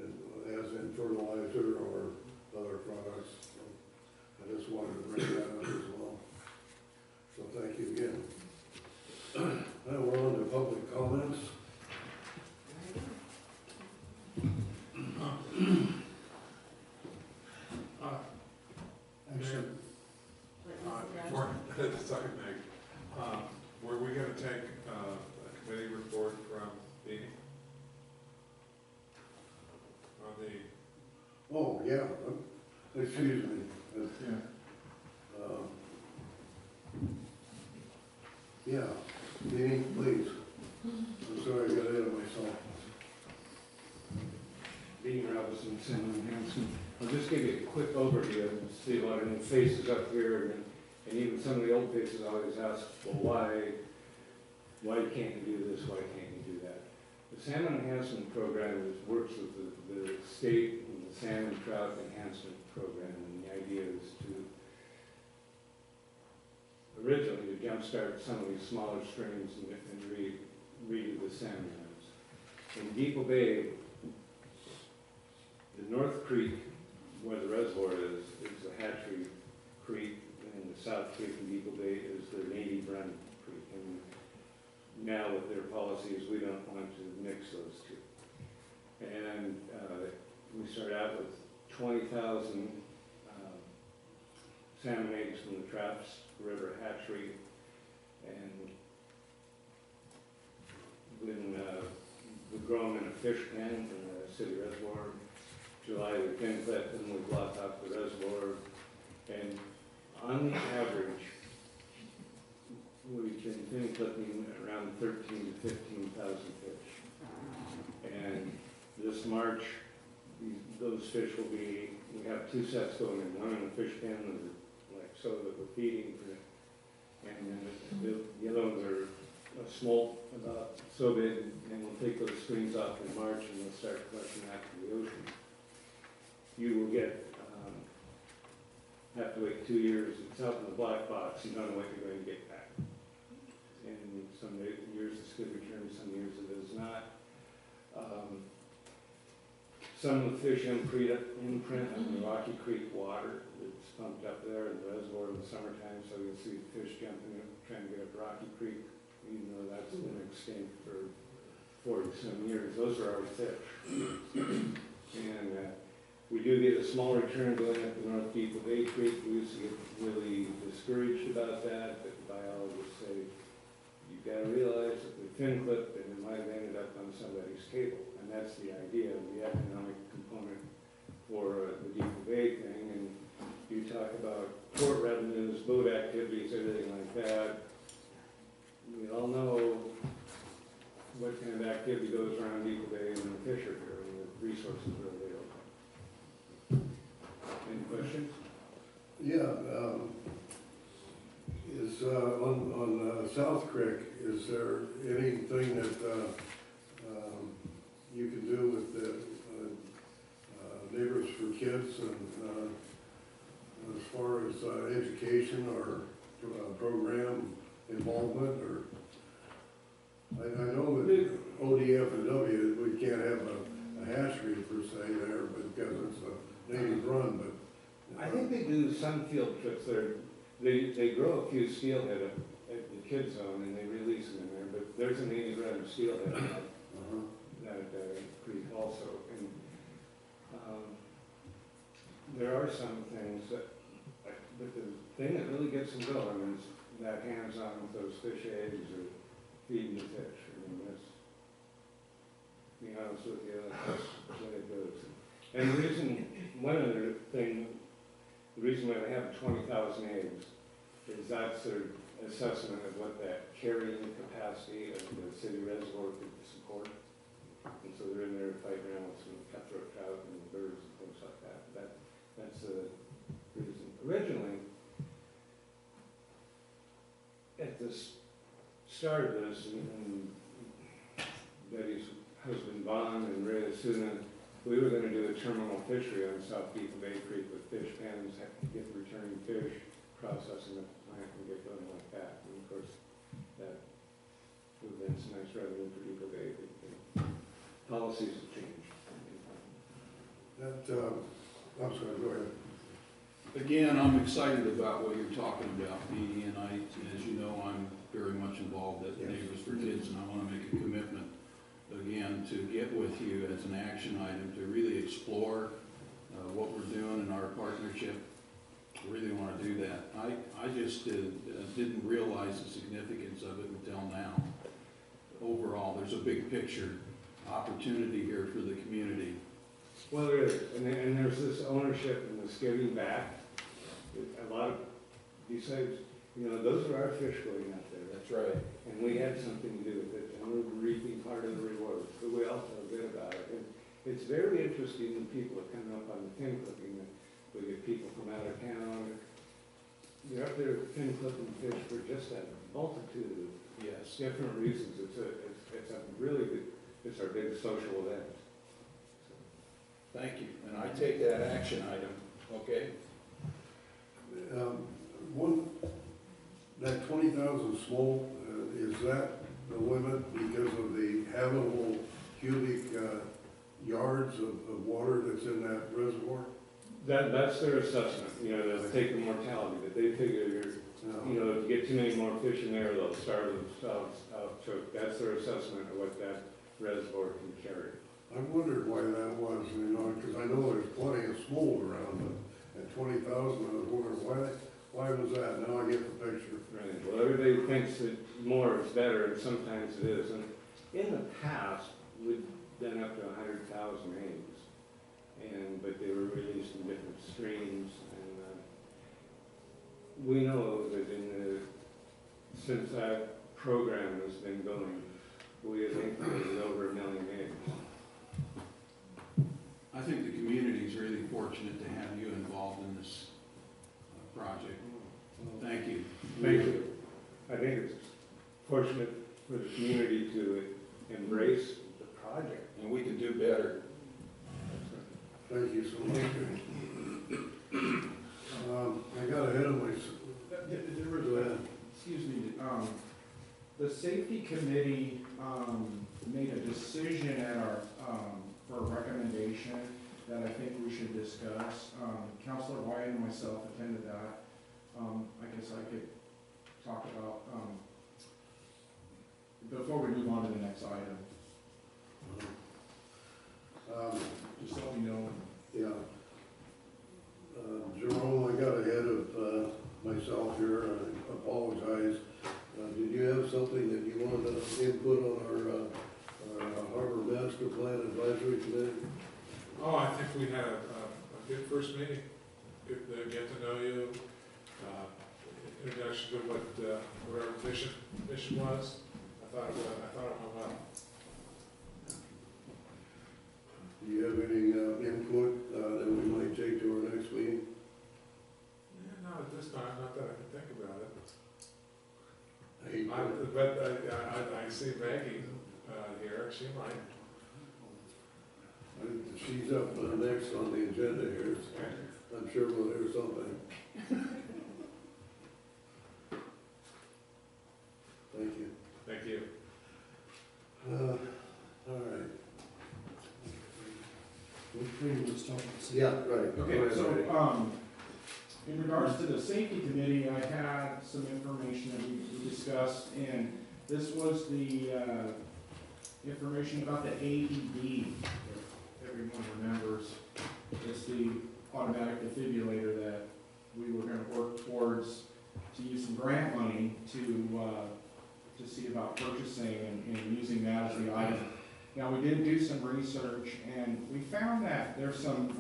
[SPEAKER 2] and, as in fertilizer or other products. So I just wanted to bring that up as well. So thank you again. Now we're on to public comments.
[SPEAKER 7] Actually,
[SPEAKER 6] Before, sorry, Meg, were we gonna take a committee report from Beanie? On the,
[SPEAKER 2] Oh, yeah, excuse me. Yeah, Dean, please. I'm sorry, I got ahead of myself.
[SPEAKER 13] Dean Robinson, San Hanson. I'll just give you a quick overview and see a lot of new faces up here, and even some of the old faces always ask, well, why can't you do this, why can't you do that? The Salmon Enhancement Program works with the state and the Salmon Trout Enhancement Program, and the idea is originally to jumpstart some of these smaller streams and redo the salmon lands. In Depoe Bay, the North Creek, where the reservoir is the Hatchery Creek, and the South Creek in Depoe Bay is the Native Run Creek. And now with their policies, we don't want to mix those two. And we started out with 20,000 salmon eggs from the Traps River Hatchery, and when we grow them in a fish pen in the city reservoir. July we fin clip and we block off the reservoir, and on the average we've been fin clipping around 13,000 to 15,000 fish. And this March those fish will be, we have two sets going in, one in the fish pen and like so that we're feeding for, and then the yellow ones are a smolt about so big, and we'll take those screens off in March and we'll start collecting that to the ocean. You will get, have to wait 2 years, it's out in the black box, you don't know what you're going to get back. And some years it's good return, some years it is not. Some of the fish imprint on the Rocky Creek water that's pumped up there in the reservoir in the summertime, so you'll see fish jumping up, trying to get up Rocky Creek, even though that's been extinct for 40-some years. Those are our fish. And we do get a small return going up the North Depoe Bay Creek. We used to get really discouraged about that, but biologists say, you've got to realize that the fin clip and it might have ended up on somebody's table. And that's the idea of the economic component for the Depoe Bay thing. And you talk about port revenues, boat activities, everything like that. We all know what kind of activity goes around Depoe Bay and the fish are here and the resources are available. Any questions?
[SPEAKER 2] Yeah, is on South Creek, is there anything that you can do with the Neighbors for Kids and as far as education or program involvement, or I know that ODF and W, we can't have a hatchery per se there, but because it's a native run, but
[SPEAKER 13] I think they do some field trips there. They grow a few steelhead at the kids zone and they release them in there, but there's a native run of steelhead that creek also. And there are some things that, but the thing that really gets them going is that hands-on with those fish eggs or feeding the fish. I mean, that's, to be honest with you, that's the way it goes. And the reason, one other thing, the reason why they have 20,000 eggs is that's their assessment of what that carrying capacity of the city reservoir could support. And so they're in there fighting around with some cutthroat trout and birds and things like that. That's the reason. Originally, at the start of this, and Betty's husband Vaughn and Ray Asuna, we were gonna do a terminal fishery on South Depoe Bay Creek with fish pens, get returning fish, process them at the plant and get going like that. And of course, that would have been some nice revenue for Depoe Bay. Policies have changed.
[SPEAKER 2] That, I'm sorry, go ahead.
[SPEAKER 9] Again, I'm excited about what you're talking about, Dee, and as you know, I'm very much involved at Neighbors for Kids, and I want to make a commitment, again, to get with you as an action item, to really explore what we're doing in our partnership. I really want to do that. I just didn't realize the significance of it until now. Overall, there's a big picture opportunity here for the community.
[SPEAKER 13] Well, there is, and there's this ownership and this giving back. A lot of, besides, you know, those are our fish going out there.
[SPEAKER 9] That's right.
[SPEAKER 13] And we had something to do with it, and we're reaping part of the rewards, but we all feel good about it. And it's very interesting when people are coming up on the fin clipping. We get people from out of town. They're up there fin clipping fish for just a multitude of different reasons. It's a really good, it's our big social event.
[SPEAKER 9] Thank you, and I take that action item, okay?
[SPEAKER 2] That 20,000 smolt, is that the limit because of the habitable cubic yards of water that's in that reservoir?
[SPEAKER 13] That's their assessment, you know, they'll take the mortality, but they figure you know, if you get too many more fish in there, they'll starve themselves out. So that's their assessment of what that reservoir can carry.
[SPEAKER 2] I wondered why that was, you know, because I know there's plenty of smolt around, but at 20,000, I was wondering why was that? Now I get the picture.
[SPEAKER 13] Right. Well, everybody thinks that more is better, and sometimes it is. And in the past, we've done up to 100,000 eggs, but they were released in different streams. And we know that since that program has been going, we have incubated over 1 million eggs.
[SPEAKER 9] I think the community is really fortunate to have you involved in this project. Thank you.
[SPEAKER 13] Thank you. I think it's fortunate for the community to embrace the project.
[SPEAKER 9] And we can do better.
[SPEAKER 2] Thank you so much. I got ahead of myself. Go ahead.
[SPEAKER 14] Excuse me, the safety committee, made a decision at our, for a recommendation that I think we should discuss. Councilor White and myself attended that. I guess I could talk about, before we move on to the next item. Just let me know.
[SPEAKER 2] Yeah. Jerome, I got ahead of myself here. I apologize. Did you have something that you wanted to input on our Harbor Master Plan Advisory Committee?
[SPEAKER 6] Oh, I think we had a good first meeting. Good to get to know you. Introduction to what our mission was. I thought it went well.
[SPEAKER 2] Do you have any input that we might take to our next meeting?
[SPEAKER 6] Yeah, not at this time, not that I can think about it.
[SPEAKER 2] Hey,
[SPEAKER 6] But I see Maggie here, she might.
[SPEAKER 2] she's up next on the agenda here. I'm sure we'll hear something. Thank you.
[SPEAKER 6] Thank you.
[SPEAKER 2] All right.
[SPEAKER 7] Yeah,
[SPEAKER 2] right.
[SPEAKER 14] Okay, so, in regards to the safety committee, I had some information that we discussed, and this was the information about the AED, if everyone remembers. It's the automatic defibrillator that we were gonna work towards to use some grant money to see about purchasing and using that as the item. Now, we did do some research, and we found that there's some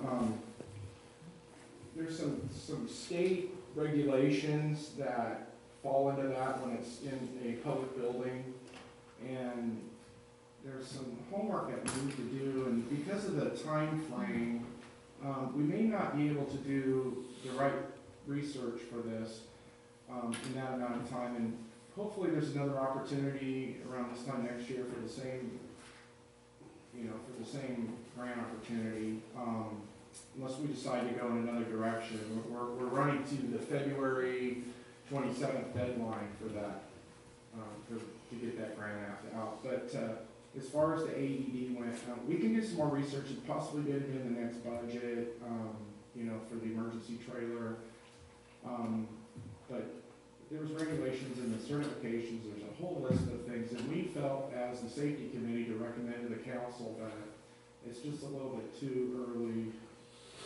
[SPEAKER 14] state regulations that fall into that when it's in a public building, and there's some homework that we need to do, and because of the time frame, we may not be able to do the right research for this in that amount of time, and hopefully there's another opportunity around this time next year for the same, for the same grant opportunity, unless we decide to go in another direction. We're running to the February 27th deadline for that, to get that grant out. But as far as the AED went, we can do some more research and possibly get it in the next budget, for the emergency trailer. But there was regulations and the certifications, there's a whole list of things, and we felt as the safety committee to recommend to the council that it's just a little bit too early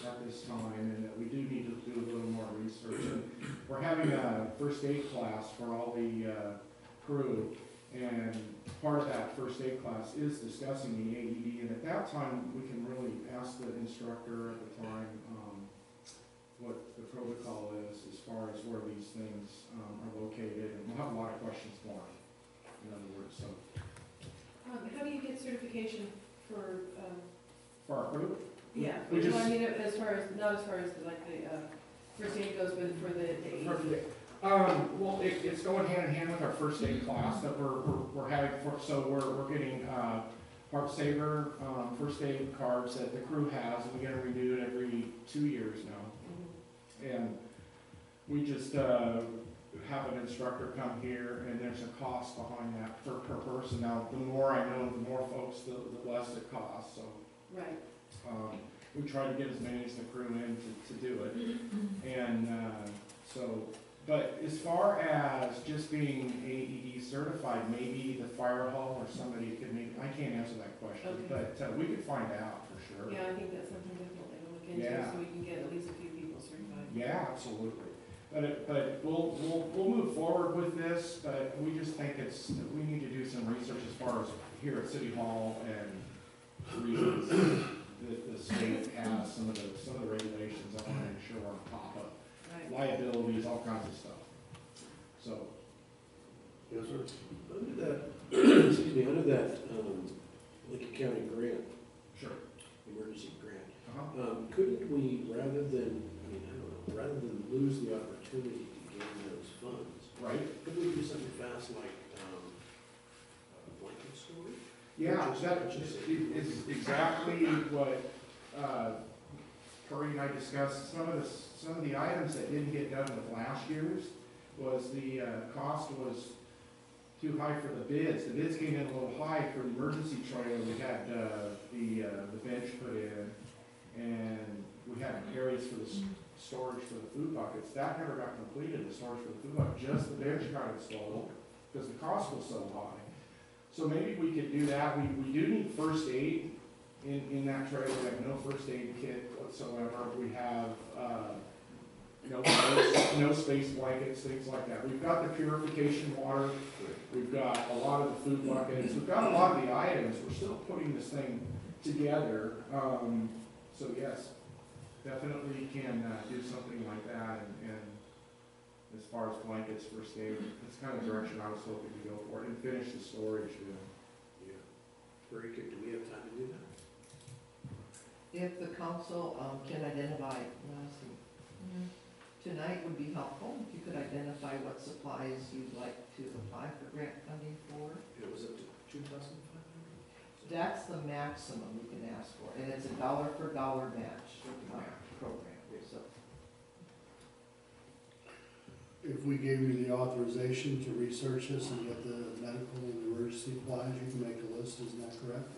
[SPEAKER 14] at this time, and that we do need to do a little more research. And we're having a first aid class for all the crew, and part of that first aid class is discussing the AED, and at that time, we can really ask the instructor at the time what the protocol is as far as where these things are located, and we'll have a lot of questions for him, in other words, so.
[SPEAKER 11] How do you get certification for,
[SPEAKER 14] For our crew?
[SPEAKER 11] yeah,
[SPEAKER 14] We just-
[SPEAKER 11] I mean, as far as, not as far as like the, first aid goes, but for the AED.
[SPEAKER 14] Well, it's going hand in hand with our first aid class that we're having so we're getting, Heart Saver, first aid cards that the crew has, and we get them renewed every 2 years now. And we just, have an instructor come here, and there's a cost behind that per person. Now, the more I know, the more folks, the less it costs, so.
[SPEAKER 11] Right.
[SPEAKER 14] We try to get as many as the crew in to do it. And, but as far as just being AED certified, maybe the fire hall or somebody could I can't answer that question,
[SPEAKER 11] Okay.
[SPEAKER 14] but we could find out for sure.
[SPEAKER 11] Yeah, I think that's something definitely to look into,
[SPEAKER 14] Yeah.
[SPEAKER 11] so we can get at least a few people certified.
[SPEAKER 14] Yeah, absolutely. But we'll move forward with this, but we just think we need to do some research as far as here at City Hall and reasons that the state has some of the regulations. I want to ensure we're on top of
[SPEAKER 11] Right.
[SPEAKER 14] liabilities, all kinds of stuff. So,
[SPEAKER 2] Yes, sir.
[SPEAKER 4] Under that, excuse me, under that, Lincoln County grant,
[SPEAKER 14] sure.
[SPEAKER 4] emergency grant,
[SPEAKER 14] Uh-huh.
[SPEAKER 4] couldn't we, rather than lose the opportunity to gain those funds,
[SPEAKER 14] Right?
[SPEAKER 4] could we do something fast like, blanket storage?
[SPEAKER 14] Yeah,
[SPEAKER 4] Purchase-
[SPEAKER 14] that
[SPEAKER 4] purchasing.
[SPEAKER 14] is exactly what, Curry and I discussed. Some of the items that didn't get done with last year's was the, cost was too high for the bids. The bids came in a little high for the emergency trailer. We had, the bench put in, and we had areas for the storage for the food buckets. That never got completed, the storage for the food bucket, just the bench got installed, because the cost was so high. So maybe we could do that. We do need first aid in that trailer. We have no first aid kit whatsoever. We have, no space blankets, things like that. We've got the purification water. We've got a lot of the food buckets. We've got a lot of the items. We're still putting this thing together. So yes, definitely can do something like that. And as far as blankets, first aid, that's kind of the direction I was hoping to go for it, and finish the storage.
[SPEAKER 4] Yeah. Very good. Do we have time to do that?
[SPEAKER 3] If the council can identify, tonight would be helpful, if you could identify what supplies you'd like to apply for grant funding for.
[SPEAKER 4] It was up to 2,500?
[SPEAKER 3] That's the maximum you can ask for, and it's a dollar for dollar match program, so.
[SPEAKER 7] If we gave you the authorization to research this and get the medical and emergency supplies, you can make a list, isn't that correct?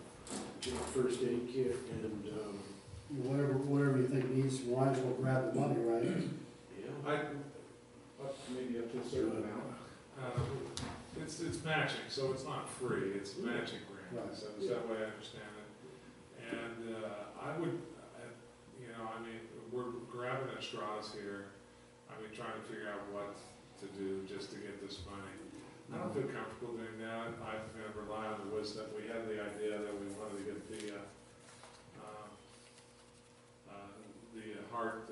[SPEAKER 4] Get a first aid kit and,
[SPEAKER 7] Whatever you think needs, might as well grab the money, right?
[SPEAKER 4] yeah.
[SPEAKER 14] Maybe up to a certain amount.
[SPEAKER 6] It's matching, so it's not free, it's matching grant.
[SPEAKER 7] Right.
[SPEAKER 6] So is that way I understand it? And, I would, you know, I mean, we're grabbing at straws here. I mean, trying to figure out what to do just to get this money. I don't feel comfortable doing that. I'm gonna rely on the wisdom. We had the idea that we wanted to get the heart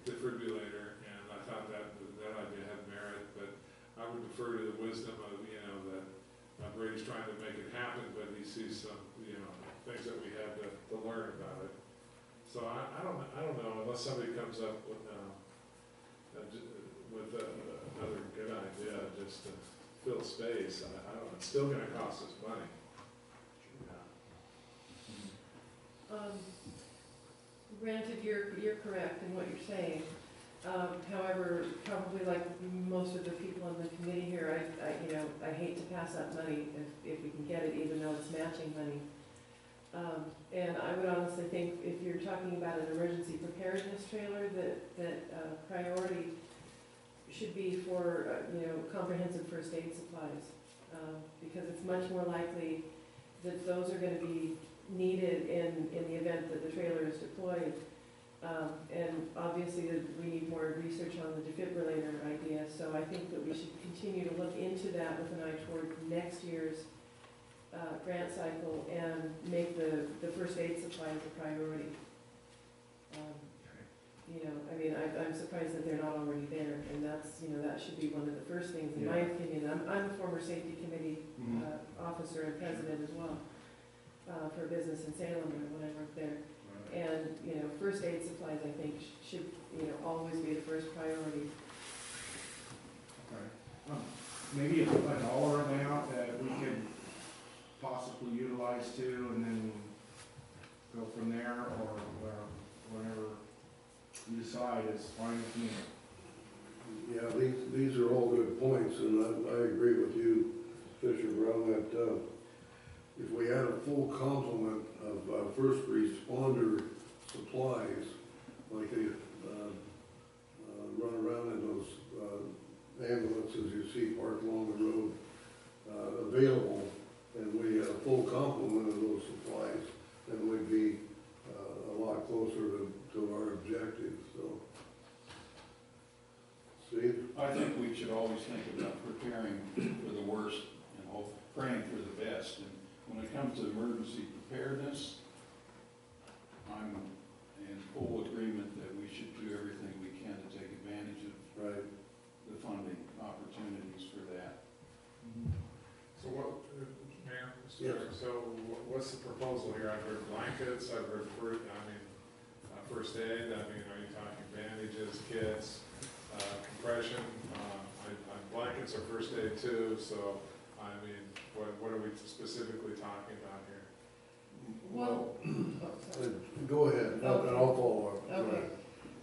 [SPEAKER 6] defibrillator, and I thought that idea had merit, but I would defer to the wisdom of, you know, that Brady's trying to make it happen, but he sees some, you know, things that we have to learn about it. So I don't know, unless somebody comes up with another good idea, just to fill space, I don't know, it's still gonna cost us money.
[SPEAKER 11] Granted, you're correct in what you're saying. However, probably like most of the people on the committee here, I hate to pass up money if we can get it, even though it's matching money. And I would honestly think if you're talking about an emergency preparedness trailer, that priority should be for, comprehensive first aid supplies. Because it's much more likely that those are gonna be needed in the event that the trailer is deployed. And obviously we need more research on the defibrillator idea, so I think that we should continue to look into that with an eye toward next year's grant cycle and make the first aid supplies a priority. I'm surprised that they're not already there, and that's, that should be one of the first things, in my opinion. I'm a former safety committee officer and president as well, for a business in Salem when I worked there. And, first aid supplies, I think, should, always be the first priority.
[SPEAKER 14] Okay. Maybe a dollar amount that we could possibly utilize too, and then go from there, or whatever you decide is fine with me.
[SPEAKER 2] Yeah, these are all good points, and I agree with you, Fisher Brown, that if we had a full complement of first responder supplies, like they run around in those ambulances you see parked along the road, available, and we had a full complement of those supplies, then we'd be a lot closer to our objectives, so. Steve?
[SPEAKER 9] I think we should always think about preparing for the worst and praying for the best. And when it comes to emergency preparedness, I'm in full agreement that we should do everything we can to take advantage of the funding opportunities for that.
[SPEAKER 6] So what, Mayor, Mr. Mayor, so what's the proposal here? I've heard blankets, I've heard first aid, are you talking bandages, kits, compression? Blankets are first aid too, so, what are we specifically talking about here?
[SPEAKER 11] Well,
[SPEAKER 2] Go ahead, and I'll follow up.
[SPEAKER 11] okay.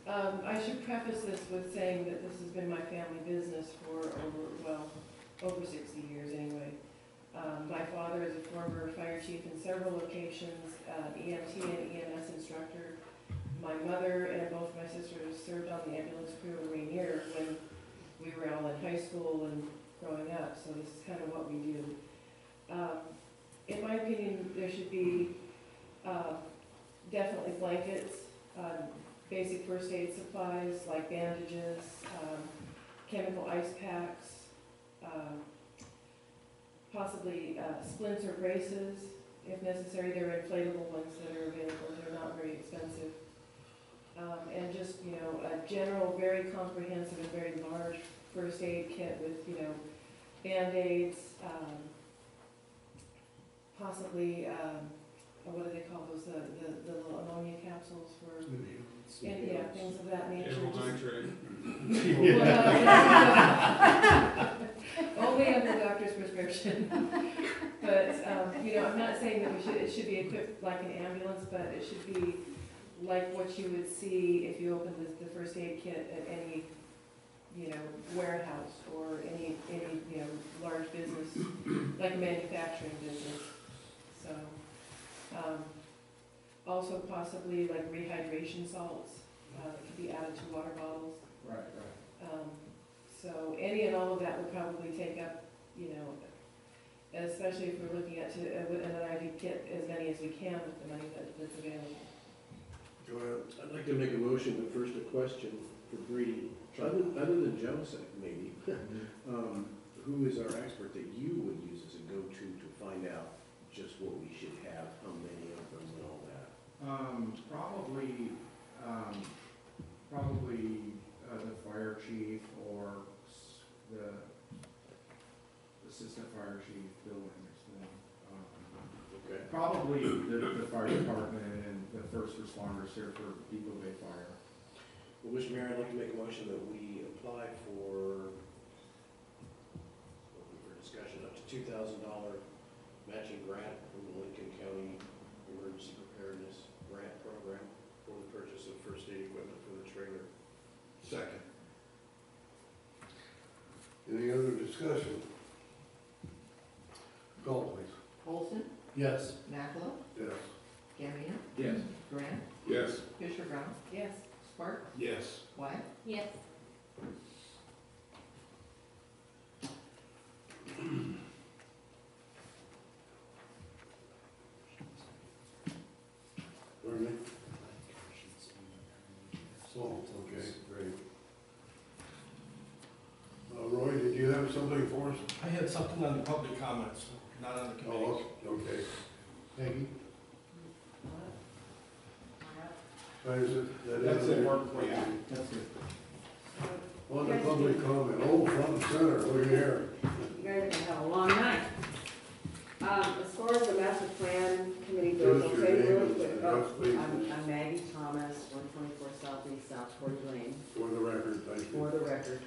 [SPEAKER 11] I should preface this with saying that this has been my family business for over 60 years anyway. My father is a former fire chief in several locations, EMT and EMS instructor. My mother and both my sisters served on the ambulance crew in Rainier when we were all in high school and growing up, so this is kind of what we do. In my opinion, there should be definitely blankets, basic first aid supplies like bandages, chemical ice packs, possibly splints or braces if necessary. There are inflatable ones that are available. They're not very expensive. And just, a general, very comprehensive and very large first aid kit with, Band-Aids, possibly, what do they call those, the little ammonia capsules for, and, things of that nature. Only under the doctor's prescription. But, I'm not saying that it should be equipped like an ambulance, but it should be like what you would see if you opened the first aid kit at any, warehouse or any large business, like a manufacturing business. So, also possibly like rehydration salts that could be added to water bottles.
[SPEAKER 14] Right.
[SPEAKER 11] So any and all of that would probably take up, especially if we're looking at, and then I do get as many as we can with the money that's available.
[SPEAKER 2] Go ahead.
[SPEAKER 4] I'd like to make a motion, but first a question for Brady. Other than Joseph, maybe, who is our expert that you would use as a go-to to find out just what we should have, how many of them and all that?
[SPEAKER 14] Probably the fire chief or the assistant fire chief, Bill Anderson.
[SPEAKER 4] Okay.
[SPEAKER 14] Probably the fire department and the first responders here for Depoe Bay Fire.
[SPEAKER 4] Well, Mr. Mayor, I'd like to make a motion that we apply for discussion, up to $2,000 matching grant from the Lincoln County Emergency Preparedness Grant Program for the purchase of first aid equipment for the trailer.
[SPEAKER 2] Second. Any other discussion? Call please.
[SPEAKER 3] Olson,
[SPEAKER 7] Yes.
[SPEAKER 3] Mackler,
[SPEAKER 2] Yes.
[SPEAKER 3] Campion,
[SPEAKER 4] Yes.
[SPEAKER 3] Grant,
[SPEAKER 6] Yes.
[SPEAKER 3] Fisher Brown,
[SPEAKER 11] Yes.
[SPEAKER 3] Sparks,
[SPEAKER 6] Yes.
[SPEAKER 3] Wyatt.
[SPEAKER 12] Yes.
[SPEAKER 2] Pardon me? Oh, okay, great. Roy, did you have something for us?
[SPEAKER 15] I had something on the public comments, not on the committee.
[SPEAKER 2] Oh, okay.
[SPEAKER 7] Peggy?
[SPEAKER 2] That is it? That
[SPEAKER 15] That's
[SPEAKER 2] is
[SPEAKER 15] it, yeah, that's it.
[SPEAKER 2] On the public comment, oh, front and center, look at here.
[SPEAKER 16] You guys are gonna have a long night. As far as the master plan committee
[SPEAKER 2] Give
[SPEAKER 16] goes,
[SPEAKER 2] us
[SPEAKER 16] I'll
[SPEAKER 2] your
[SPEAKER 16] tell you
[SPEAKER 2] name
[SPEAKER 16] real
[SPEAKER 2] and
[SPEAKER 16] quick.
[SPEAKER 2] address, please.
[SPEAKER 16] I'm Maggie Thomas, 124 Southeast South Portage Lane,
[SPEAKER 2] For the record, thank
[SPEAKER 16] for
[SPEAKER 2] you.
[SPEAKER 16] the record.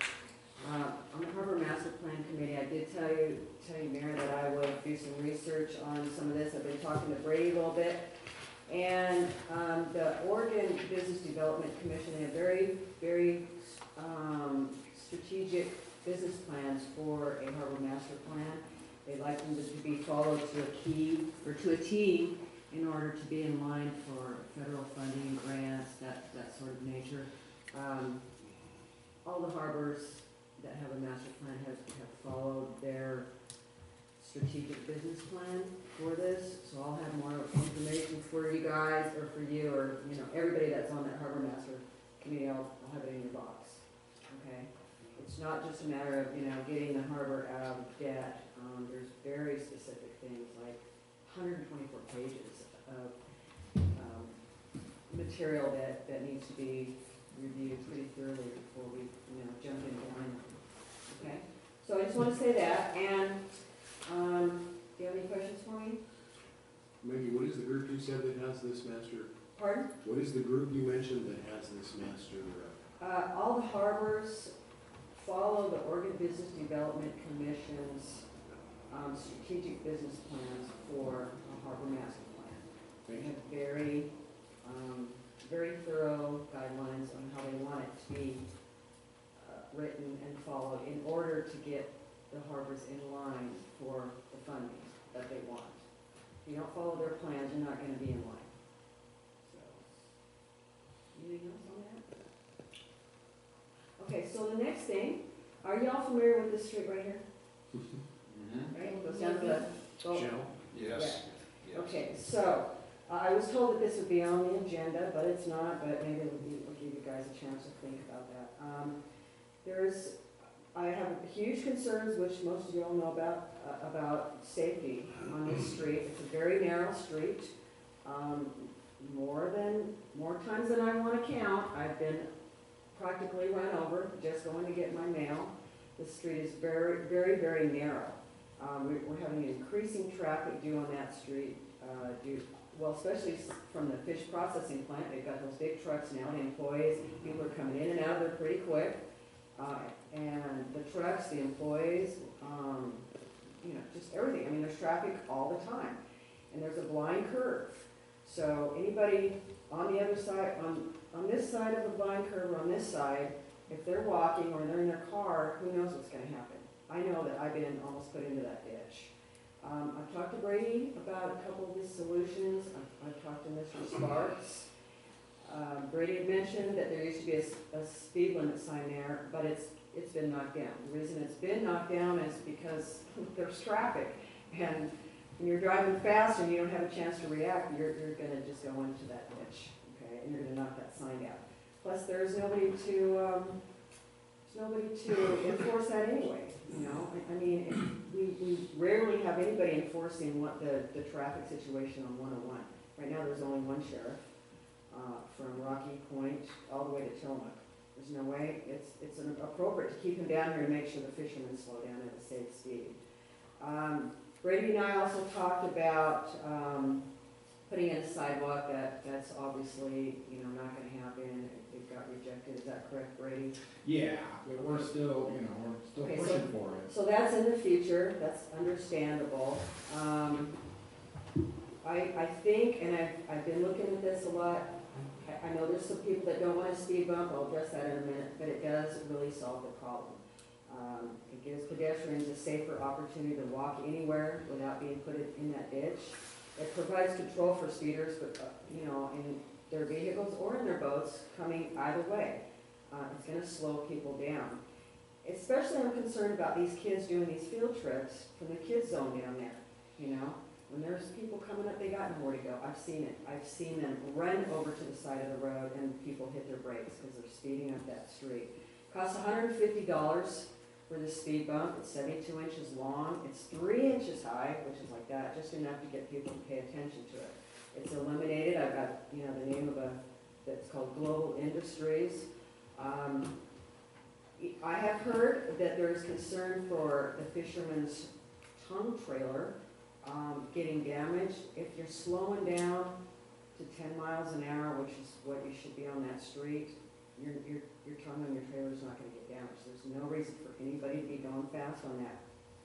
[SPEAKER 16] On the Harbor Master Plan Committee, I did tell you, Mayor, that I would do some research on some of this. I've been talking to Brady a little bit. And the Oregon Business Development Commission, they have very strategic business plans for a harbor master plan. They like them to be followed to a T in order to be in line for federal funding, grants, that sort of nature. All the harbors that have a master plan have followed their strategic business plan for this, so I'll have more information for you guys, or for you, or, everybody that's on that harbor master committee. I'll have it in your box, okay? It's not just a matter of, getting the harbor out of debt. There's very specific things, like 124 pages of material that needs to be reviewed pretty thoroughly before we, jump into line. Okay? So I just want to say that, and do you have any questions for me?
[SPEAKER 4] Maggie, what is the group you said that has this master?
[SPEAKER 16] Pardon?
[SPEAKER 4] What is the group you mentioned that has this master?
[SPEAKER 16] All the harbors follow the Oregon Business Development Commission's strategic business plans for a harbor master plan. They have very thorough guidelines on how they want it to be written and followed in order to get the harbors in line for the funding that they want. If you don't follow their plans, you're not going to be in line. So, anything else on that? Okay, so the next thing, are you all familiar with this street right here? Right, goes down to the
[SPEAKER 4] Shell?
[SPEAKER 6] Yes.
[SPEAKER 16] Okay, so I was told that this would be on the agenda, but it's not, but maybe we'll give you guys a chance to think about that. I have huge concerns, which most of you all know about safety on this street. It's a very narrow street. More times than I want to count, I've been practically run over just going to get my mail. The street is very, very, very narrow. We're having increasing traffic due on that street, especially from the fish processing plant. They've got those big trucks now, the employees, people are coming in and out of there pretty quick. And the trucks, the employees, just everything. I mean, there's traffic all the time. And there's a blind curve. So anybody on the other side, on this side of the blind curve or on this side, if they're walking or they're in their car, who knows what's going to happen. I know that I've been almost put into that ditch. I've talked to Brady about a couple of these solutions. I've talked to Mr. Sparks. Brady had mentioned that there used to be a speed limit sign there, but it's been knocked down. The reason it's been knocked down is because there's traffic. And when you're driving fast and you don't have a chance to react, you're gonna just go into that ditch, okay? And you're gonna knock that sign down. Plus, there's nobody to enforce that anyway, you know? I mean, we rarely have anybody enforcing what the traffic situation on 101. Right now, there's only one sheriff, from Rocky Point all the way to Tillamook. There's no way, it's appropriate to keep him down here and make sure the fishermen slow down at a safe speed. Brady and I also talked about, putting in a sidewalk. That's obviously, you know, not gonna happen. It got rejected, is that correct, Brady?
[SPEAKER 14] Yeah, but we're still, you know, we're still
[SPEAKER 16] Okay,
[SPEAKER 14] pushing for it.
[SPEAKER 16] So that's in the future, that's understandable. I think, and I've been looking at this a lot, I know there's some people that don't want a speed bump, I'll address that in a minute, but it does really solve the problem. It gives pedestrians a safer opportunity to walk anywhere without being put in that ditch. It provides control for speeders, but, you know, in their vehicles or in their boats coming either way. It's gonna slow people down. Especially I'm concerned about these kids doing these field trips from the kids zone down there, you know? When there's people coming up, they got nowhere to go. I've seen it. I've seen them run over to the side of the road and people hit their brakes because they're speeding up that street. Costs $150 for the speed bump. It's 72 inches long. It's 3 inches high, which is like that, just enough to get people to pay attention to it. It's eliminated. I've got, you know, the name of that's called Global Industries. I have heard that there's concern for the fisherman's tongue trailer getting damaged. If you're slowing down to 10 miles an hour, which is what you should be on that street, your tongue on your trailer is not going to get damaged. There's no reason for anybody to be going fast on that.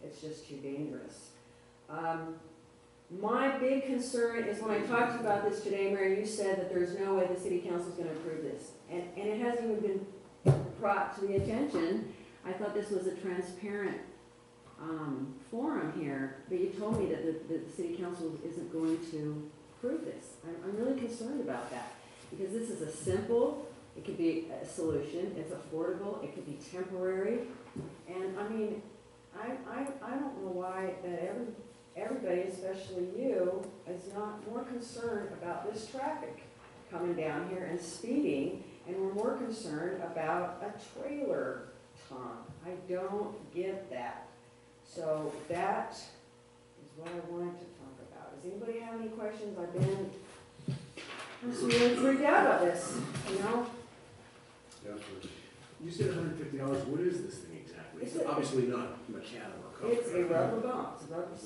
[SPEAKER 16] It's just too dangerous. My big concern is when I talked to you about this today, Mary, you said that there's no way the city council is going to approve this. And it hasn't even been brought to the attention. I thought this was a transparent forum here, but you told me that the city council isn't going to approve this. I'm really concerned about that because this is a simple, it could be a solution, it's affordable, it could be temporary, and I mean, I don't know why that everybody, especially you, is not more concerned about this traffic coming down here and speeding, and we're more concerned about a trailer tongue. I don't get that. So that is what I wanted to talk about. Does anybody have any questions? I'm just really freaked out about this, you know?
[SPEAKER 2] Yes, sir.
[SPEAKER 4] You said $150. What is this thing exactly? It's obviously not mechanical or copper.
[SPEAKER 16] It's a rubber bump. It's a rubber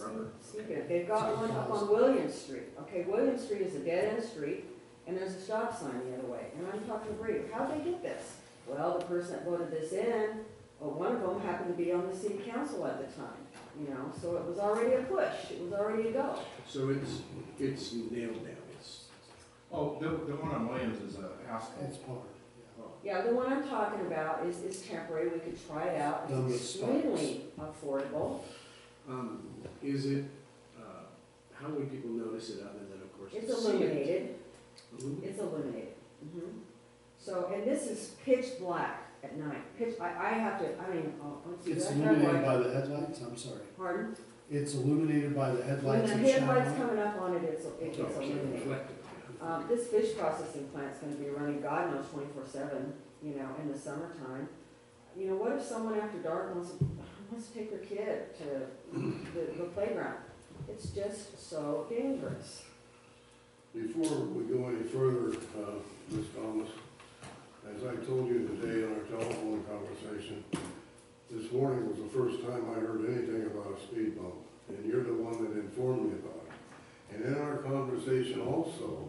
[SPEAKER 16] speed bump. They've got one up on William Street. Okay, William Street is a dead-end street, and there's a stop sign the other way. And I'm talking to Bree, how'd they get this? Well, the person that voted this in, one of them happened to be on the city council at the time, you know, so it was already a push, it was already a go.
[SPEAKER 4] So it's nailed down.
[SPEAKER 15] Oh, the one on Williams is a house.
[SPEAKER 7] It's part,
[SPEAKER 16] Yeah, the one I'm talking about is temporary, we could try it out,
[SPEAKER 7] Done with
[SPEAKER 16] it's extremely affordable.
[SPEAKER 4] Is it, how would people notice it other than, of course,
[SPEAKER 16] It's
[SPEAKER 4] to see it?
[SPEAKER 16] illuminated, it's illuminated. So, and this is pitch black at night, I have to, I mean, let's see.
[SPEAKER 7] It's
[SPEAKER 16] do I have
[SPEAKER 7] illuminated
[SPEAKER 16] light?
[SPEAKER 7] by the headlights, I'm sorry.
[SPEAKER 16] Pardon?
[SPEAKER 7] It's illuminated by the
[SPEAKER 16] When
[SPEAKER 7] headlights
[SPEAKER 16] the
[SPEAKER 7] that shine
[SPEAKER 16] headlights
[SPEAKER 7] on it.
[SPEAKER 16] coming up on it, it gets illuminated.
[SPEAKER 4] Reflective.
[SPEAKER 16] This fish processing plant's gonna be running, God knows, 24/7, you know, in the summertime. You know, what if someone after dark wants to take their kid to the playground? It's just so dangerous.
[SPEAKER 2] Before we go any further, Ms. Thomas, as I told you today in our telephone conversation, this morning was the first time I heard anything about a speed bump, and you're the one that informed me about it. And in our conversation also,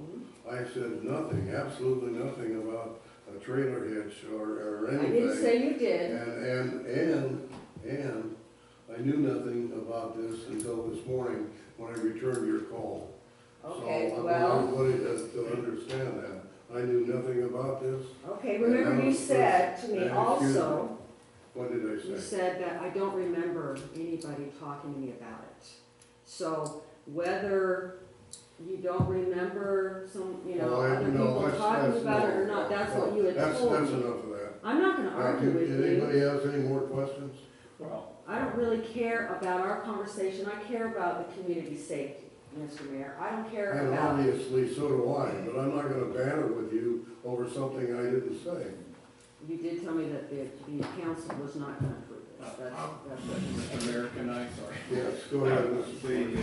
[SPEAKER 2] I said nothing, absolutely nothing about a trailer hitch or anything.
[SPEAKER 16] I didn't say you did.
[SPEAKER 2] And I knew nothing about this until this morning when I returned your call.
[SPEAKER 16] Okay,
[SPEAKER 2] So
[SPEAKER 16] well.
[SPEAKER 2] I want everybody to understand that. I knew nothing about this.
[SPEAKER 16] Okay, remember you said to me
[SPEAKER 2] Excuse
[SPEAKER 16] also,
[SPEAKER 2] What did I say?
[SPEAKER 16] you said that I don't remember anybody talking to me about it. So whether you don't remember some, you know, other people talking about it or not, that's what you had told me.
[SPEAKER 2] That's enough of that.
[SPEAKER 16] I'm not gonna argue with
[SPEAKER 2] Did anybody
[SPEAKER 16] you.
[SPEAKER 2] have any more questions?
[SPEAKER 9] Well,
[SPEAKER 16] I don't really care about our conversation, I care about the community safety, Mr. Mayor. I don't care
[SPEAKER 2] And
[SPEAKER 16] about,
[SPEAKER 2] obviously, so do I, but I'm not gonna banter with you over something I didn't say.
[SPEAKER 16] you did tell me that the council was not gonna approve this. That's what
[SPEAKER 9] Mr. Mayor, can I, sorry.
[SPEAKER 2] Yes, go ahead, Mr.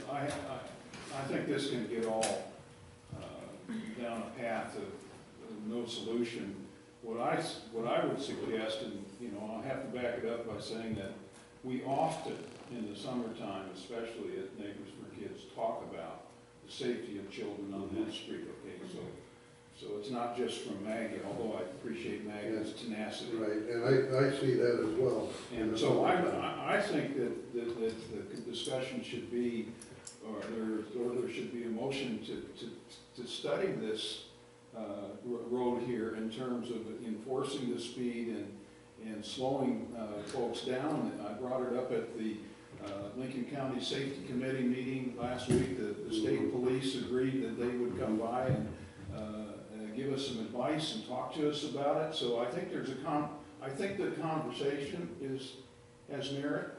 [SPEAKER 2] Ford.
[SPEAKER 9] I think this can get all down a path of no solution. What I would suggest, and, you know, I'll have to back it up by saying that we often, in the summertime, especially at Neighbors for Kids, talk about the safety of children on that street, okay? So it's not just from Maggie, although I appreciate Maggie's tenacity.
[SPEAKER 2] Right, and I see that as well.
[SPEAKER 9] And so I think that the discussion should be, or there should be a motion to study this road here in terms of enforcing the speed and slowing folks down. I brought it up at the Lincoln County Safety Committee meeting last week. The state police agreed that they would come by and give us some advice and talk to us about it. So I think I think the conversation has merit.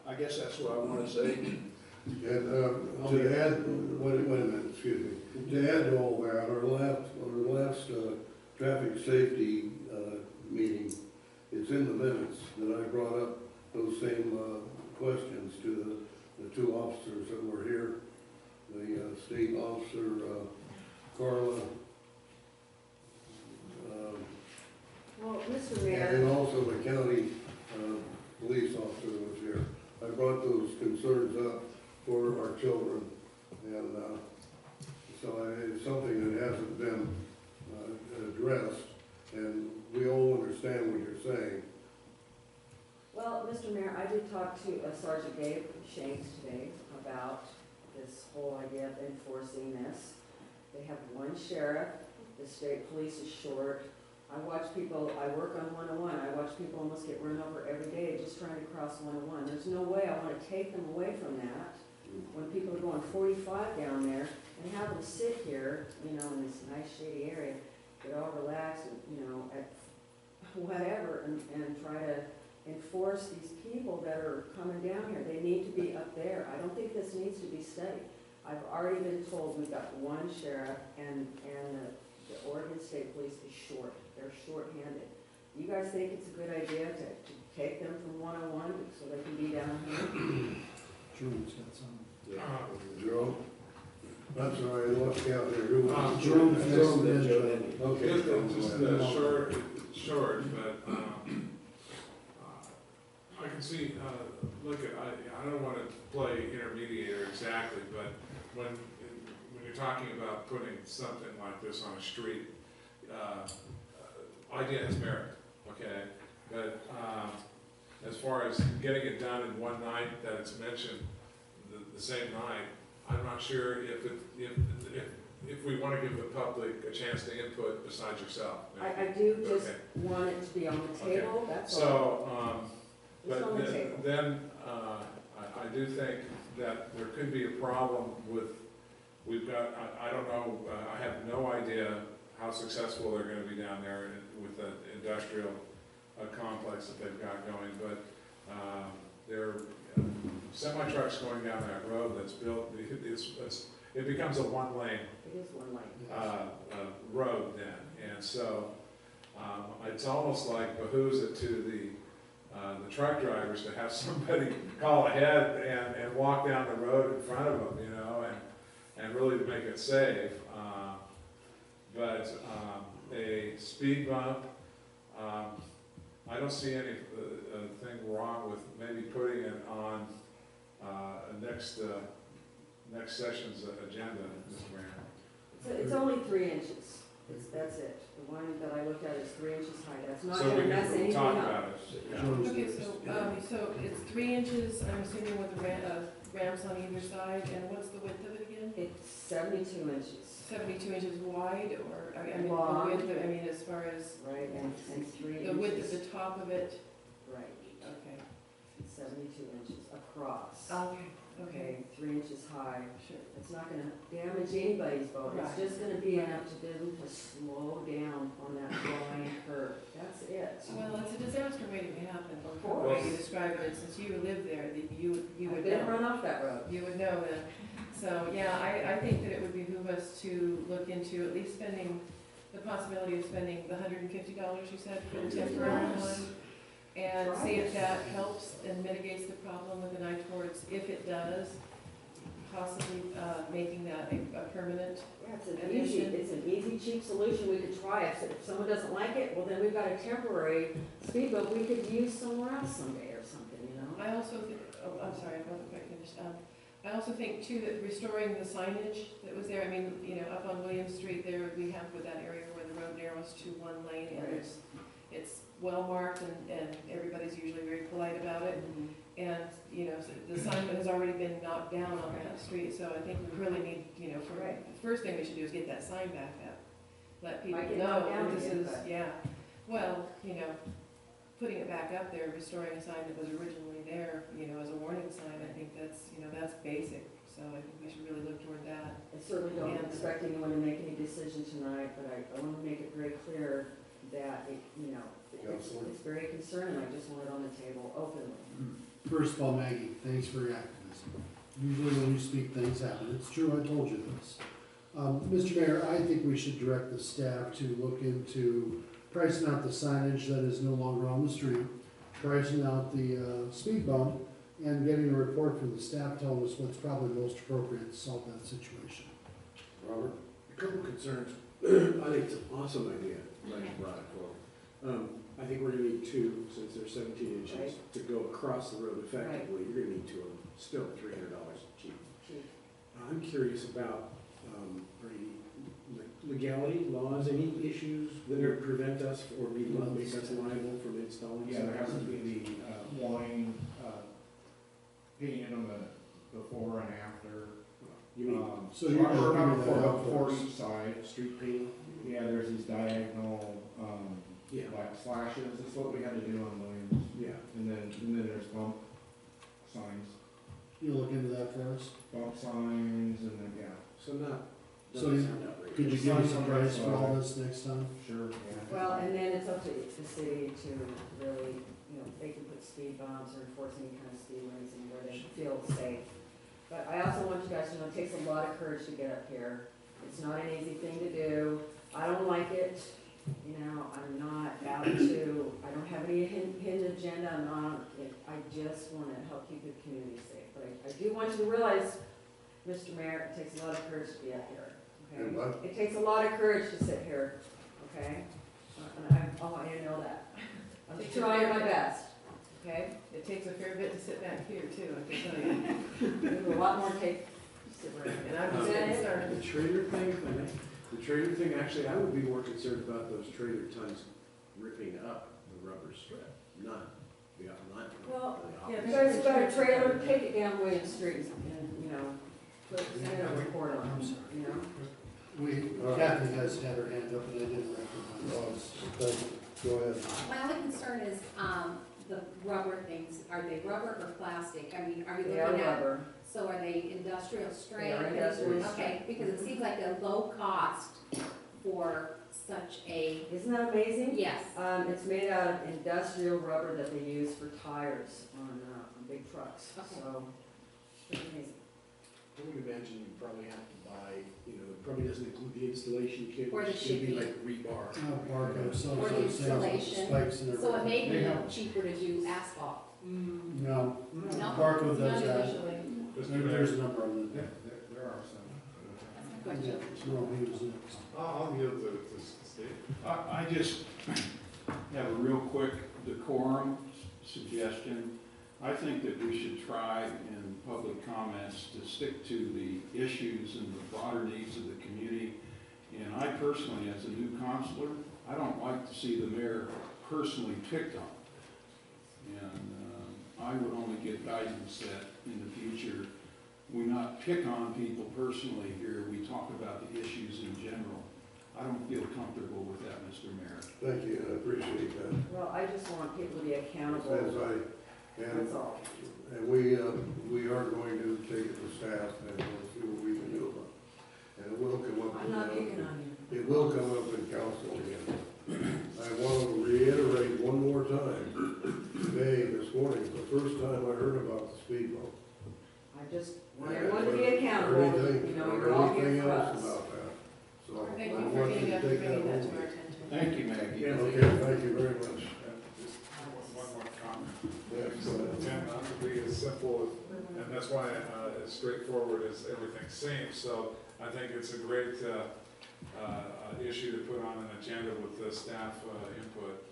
[SPEAKER 9] I guess that's what I want to say.
[SPEAKER 2] And to add, wait a minute, excuse me, to add to all that, our last traffic safety meeting, it's in the minutes that I brought up those same questions to the two officers that were here, the state officer, Carla,
[SPEAKER 16] well, Mr. Mayor.
[SPEAKER 2] and also the county police officer was here. I brought those concerns up for our children, and so it's something that hasn't been addressed, and we all understand what you're saying.
[SPEAKER 16] Well, Mr. Mayor, I did talk to Sergeant Dave Shanks today about this whole idea of enforcing this. They have one sheriff, the state police is short. I watch people, I work on 101, I watch people almost get run over every day just trying to cross 101. There's no way I want to take them away from that when people are going 45 down there and have them sit here, you know, in this nice shady area, get all relaxed and, you know, at whatever, and try to enforce these people that are coming down here. They need to be up there. I don't think this needs to be studied. I've already been told we've got one sheriff and the Oregon State Police is short. They're short-handed. You guys think it's a good idea to take them from 101 so they can be down here?
[SPEAKER 7] Jerome's got some.
[SPEAKER 2] Jerome? I'm sorry, I lost you out there. Who was
[SPEAKER 7] Jerome,
[SPEAKER 2] Okay.
[SPEAKER 6] Just short, but I can see, I don't want to play intermediator exactly, but when you're talking about putting something like this on a street, idea has merit, okay? But as far as getting it done in one night, that it's mentioned the same night, I'm not sure if we want to give the public a chance to input besides yourself.
[SPEAKER 16] I do just want it to be on the table, that's all.
[SPEAKER 6] So,
[SPEAKER 16] It's on the table.
[SPEAKER 6] then I do think that there could be a problem with, we've got, I don't know, I have no idea how successful they're going to be down there with the industrial complex that they've got going, but there are semi-trucks going down that road that's built, it becomes a one-lane
[SPEAKER 16] It is one lane.
[SPEAKER 6] road then, and so it's almost like behooves it to the truck drivers to have somebody call ahead and walk down the road in front of them, you know, and really to make it safe. But a speed bump, I don't see anything wrong with maybe putting it on next session's agenda, Mr. Mayor.
[SPEAKER 16] It's only 3 inches. That's it. The one that I looked at is 3 inches high. That's not
[SPEAKER 6] So
[SPEAKER 16] going
[SPEAKER 6] we
[SPEAKER 16] to mess
[SPEAKER 6] can
[SPEAKER 16] anything
[SPEAKER 6] talk
[SPEAKER 16] up.
[SPEAKER 6] about it. Yeah.
[SPEAKER 11] Okay, so it's 3 inches, I'm assuming with the ramps on either side, and what's the width of it again?
[SPEAKER 16] It's 72 inches.
[SPEAKER 11] 72 inches wide, or, I mean, the
[SPEAKER 16] Long.
[SPEAKER 11] width, I mean, as far as
[SPEAKER 16] Right, and 3 inches.
[SPEAKER 11] the width of the top of it?
[SPEAKER 16] Right,
[SPEAKER 11] Okay.
[SPEAKER 16] 72 inches across.
[SPEAKER 11] Okay,
[SPEAKER 16] okay, 3 inches high.
[SPEAKER 11] Sure.
[SPEAKER 16] It's not gonna damage anybody's boat, it's
[SPEAKER 11] Right.
[SPEAKER 16] just gonna be enough to get them to slow down on that flying curve, that's it.
[SPEAKER 11] Well, it's a disaster waiting to happen,
[SPEAKER 16] Of
[SPEAKER 11] the way
[SPEAKER 16] course.
[SPEAKER 11] you describe it, since you live there, that you
[SPEAKER 16] I've
[SPEAKER 11] would
[SPEAKER 16] been
[SPEAKER 11] know.
[SPEAKER 16] run off that road.
[SPEAKER 11] You would know that. So, yeah, I think that it would behoove us to look into at least spending, the possibility of spending the $150 you said for the temporary one. And see if that helps and mitigates the problem with an eye towards, if it does, possibly making that a permanent.
[SPEAKER 16] Yeah, it's an easy, cheap solution we could try. If someone doesn't like it, well, then we've got a temporary speedboat we could use somewhere else someday or something, you know?
[SPEAKER 11] I also think, oh, I'm sorry, I wasn't quite finished. I also think too that restoring the signage that was there, I mean, you know, up on William Street there, we have with that area where the road narrows to one lane and
[SPEAKER 16] Right.
[SPEAKER 11] it's well marked and everybody's usually very polite about it. And, you know, so the sign has already been knocked down on that street, so I think we really need, you know,
[SPEAKER 16] Right.
[SPEAKER 11] the first thing we should do is get that sign back up. Let people
[SPEAKER 16] Might get
[SPEAKER 11] know
[SPEAKER 16] knocked down
[SPEAKER 11] that this
[SPEAKER 16] again,
[SPEAKER 11] is,
[SPEAKER 16] but-
[SPEAKER 11] yeah, well, you know, putting it back up there, restoring a sign that was originally there, you know, as a warning sign, I think that's, you know, that's basic. So I think we should really look toward that.
[SPEAKER 16] I certainly don't
[SPEAKER 11] And-
[SPEAKER 16] expect anyone to make any decision tonight, but I want to make it very clear that, you know, it's very concerning. I just want it on the table openly.
[SPEAKER 7] First of all, Maggie, thanks for your activism. Usually when you speak, things happen. It's true, I told you this. Mr. Mayor, I think we should direct the staff to look into pricing out the signage that is no longer on the street, pricing out the speed bump, and getting a report from the staff telling us what's probably most appropriate to solve that situation.
[SPEAKER 2] Robert?
[SPEAKER 4] A couple concerns. I think it's an awesome idea, like you brought it forward. I think we're gonna need two, since they're 17 inches,
[SPEAKER 16] Right.
[SPEAKER 4] to go across the road effectively. You're gonna need two of them, still $300 cheap.
[SPEAKER 16] Chief.
[SPEAKER 4] I'm curious about, are any legality, laws, any issues that would prevent us or make us liable from installing?
[SPEAKER 14] Yeah, there has to
[SPEAKER 4] signs?
[SPEAKER 14] be the line, painted on the before and after.
[SPEAKER 4] You mean,
[SPEAKER 7] So you're gonna
[SPEAKER 14] Or
[SPEAKER 7] figure that out
[SPEAKER 14] for
[SPEAKER 7] for us.
[SPEAKER 14] each side.
[SPEAKER 4] street painting?
[SPEAKER 14] Yeah, there's these diagonal,
[SPEAKER 4] Yeah,
[SPEAKER 14] like slashes, that's what we had to do on Williams.
[SPEAKER 4] yeah.
[SPEAKER 14] And then there's bump signs,
[SPEAKER 7] You look into that for us?
[SPEAKER 14] bump signs, and then, yeah,
[SPEAKER 4] So not,
[SPEAKER 7] So
[SPEAKER 4] doesn't
[SPEAKER 7] you-
[SPEAKER 4] sound outrageous.
[SPEAKER 7] Could you give us a price for all this next time?
[SPEAKER 14] sure, yeah.
[SPEAKER 16] Well, and then it's up to the city to really, you know, they can put speed bumps or enforce any kind of speed limits and where they feel safe. But I also want you guys to know, it takes a lot of courage to get up here. It's not an easy thing to do. I don't like it, you know, I'm not out to, I don't have any hidden agenda, I'm not, I just wanna help keep the community safe. But I do want you to realize, Mr. Mayor, it takes a lot of courage to be up here, okay?
[SPEAKER 2] And what?
[SPEAKER 16] It takes a lot of courage to sit here, okay? And I want you to know that. I'm trying my best, okay?
[SPEAKER 11] It takes a fair bit to sit back here too, I can tell you.
[SPEAKER 16] There's a lot more to take. to sit right here.
[SPEAKER 11] And I'm just
[SPEAKER 16] Is that
[SPEAKER 11] getting
[SPEAKER 16] it?
[SPEAKER 11] started.
[SPEAKER 4] The trailer thing, the trailer thing, actually, I would be more concerned about those trailer tons ripping up the rubber strip, not the, not
[SPEAKER 16] Well,
[SPEAKER 4] the
[SPEAKER 11] yeah,
[SPEAKER 16] You
[SPEAKER 4] opposite.
[SPEAKER 16] guys got a trailer, take it down William Street and, you know, send a report on it, you know?
[SPEAKER 7] Kathy has had her hand up and I didn't recognize.
[SPEAKER 2] Thank you. Go ahead.
[SPEAKER 12] My only concern is, the rubber things, are they rubber or plastic? I mean, are we
[SPEAKER 16] They are
[SPEAKER 12] looking at,
[SPEAKER 16] rubber.
[SPEAKER 12] so are they industrial strength?
[SPEAKER 16] They are industrial
[SPEAKER 12] Okay, because it seems like a low cost for such a,
[SPEAKER 16] Isn't that amazing?
[SPEAKER 12] yes.
[SPEAKER 16] It's made out of industrial rubber that they use for tires on big trucks,
[SPEAKER 12] Okay.
[SPEAKER 16] so, it's amazing.
[SPEAKER 4] I would imagine you probably have to buy, you know, it probably doesn't include the installation kit,
[SPEAKER 12] Or the
[SPEAKER 4] which should be
[SPEAKER 12] shipping.
[SPEAKER 4] like rebar.
[SPEAKER 7] Barcode, so
[SPEAKER 12] Or the
[SPEAKER 7] saying
[SPEAKER 12] installation.
[SPEAKER 7] spikes and everything.
[SPEAKER 12] So it may
[SPEAKER 14] They
[SPEAKER 12] be
[SPEAKER 14] have-
[SPEAKER 12] cheaper to do asphalt.
[SPEAKER 7] No,
[SPEAKER 12] No?
[SPEAKER 7] Barcode does
[SPEAKER 11] Not
[SPEAKER 7] that.
[SPEAKER 11] initially.
[SPEAKER 7] There's a number of them.
[SPEAKER 14] Yeah, there are some.
[SPEAKER 12] That's my question.
[SPEAKER 7] No, he was next.
[SPEAKER 1] I'll yield to Steve.
[SPEAKER 9] I just have a real quick decorum suggestion. I think that we should try in public comments to stick to the issues and the broader needs of the community. And I personally, as a new counselor, I don't like to see the mayor personally picked on. And I would only give guidance that in the future, we not pick on people personally here, we talk about the issues in general. I don't feel comfortable with that, Mr. Mayor.
[SPEAKER 2] Thank you, I appreciate that.
[SPEAKER 16] Well, I just want people to be accountable.
[SPEAKER 2] As I
[SPEAKER 16] That's all.
[SPEAKER 2] And we are going to take it to staff and we'll see what we can do about it. And it will come up.
[SPEAKER 16] I'm not picking on you.
[SPEAKER 2] It will come up in council again. I want to reiterate one more time, today, this morning, the first time I heard about the speed bump.
[SPEAKER 16] I just want everyone to be accountable, you know, you're all
[SPEAKER 2] Anything
[SPEAKER 16] here for
[SPEAKER 2] else
[SPEAKER 16] us.
[SPEAKER 2] about that? So
[SPEAKER 11] Thank
[SPEAKER 2] I
[SPEAKER 11] you for
[SPEAKER 2] want you
[SPEAKER 11] bringing
[SPEAKER 2] to
[SPEAKER 11] that,
[SPEAKER 2] take
[SPEAKER 11] bringing that to
[SPEAKER 2] over.
[SPEAKER 11] our attention.
[SPEAKER 9] Thank you, Maggie.
[SPEAKER 2] Okay, thank you very much.
[SPEAKER 6] Just one more comment.
[SPEAKER 2] Yes,
[SPEAKER 6] So
[SPEAKER 2] go ahead.
[SPEAKER 6] intend not to be as simple, and that's why as straightforward as everything seems. So I think it's a great issue to put on an agenda with the staff input,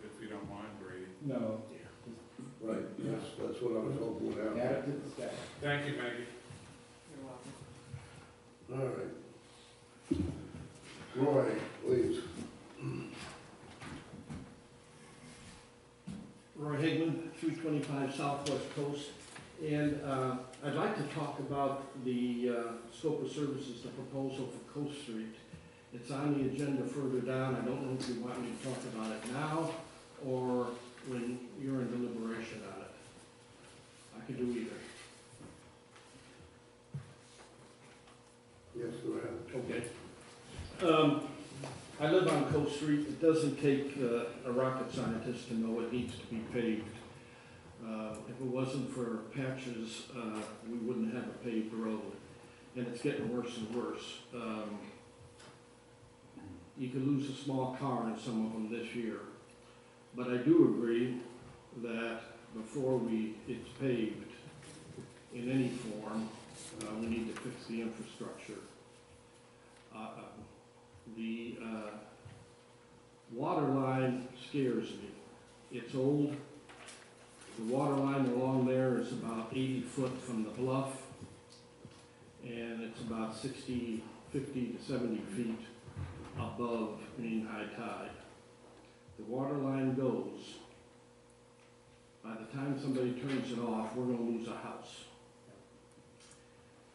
[SPEAKER 6] if you don't mind, Brady.
[SPEAKER 14] No,
[SPEAKER 2] Right, that's what I was hoping would happen.
[SPEAKER 14] add it to the staff.
[SPEAKER 6] Thank you, Maggie.
[SPEAKER 11] You're welcome.
[SPEAKER 2] All right. Roy, please.
[SPEAKER 17] Roy Higman, 325 Southwest Coast, and I'd like to talk about the scope of services, the proposal for Coast Street. It's on the agenda further down. I don't know if you want me to talk about it now or when you're in deliberation on it. I could do either.
[SPEAKER 2] Yes, go ahead.
[SPEAKER 17] Okay. I live on Coast Street. It doesn't take a rocket scientist to know it needs to be paved. If it wasn't for patches, we wouldn't have a paved road. And it's getting worse and worse. You could lose a small car in some of them this year. But I do agree that before it's paved in any form, we need to fix the infrastructure. The water line scares me. It's old. The water line along there is about 80 foot from the bluff, and it's about 50 to 70 feet above mean high tide. The water line goes. By the time somebody turns it off, we're going to lose a house.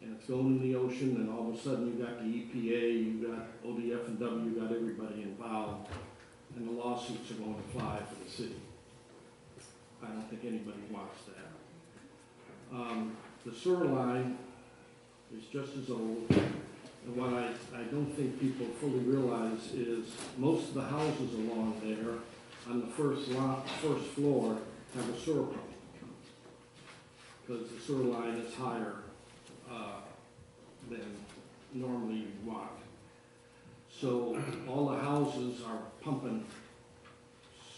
[SPEAKER 17] And it's going in the ocean, and all of a sudden you've got the EPA, you've got ODF and W, you've got everybody involved, and the lawsuits are going to fly for the city. I don't think anybody wants that. The sewer line is just as old, and what I don't think people fully realize is most of the houses along there on the first floor have a sewer pump, because the sewer line is higher than normally you want. So all the houses are pumping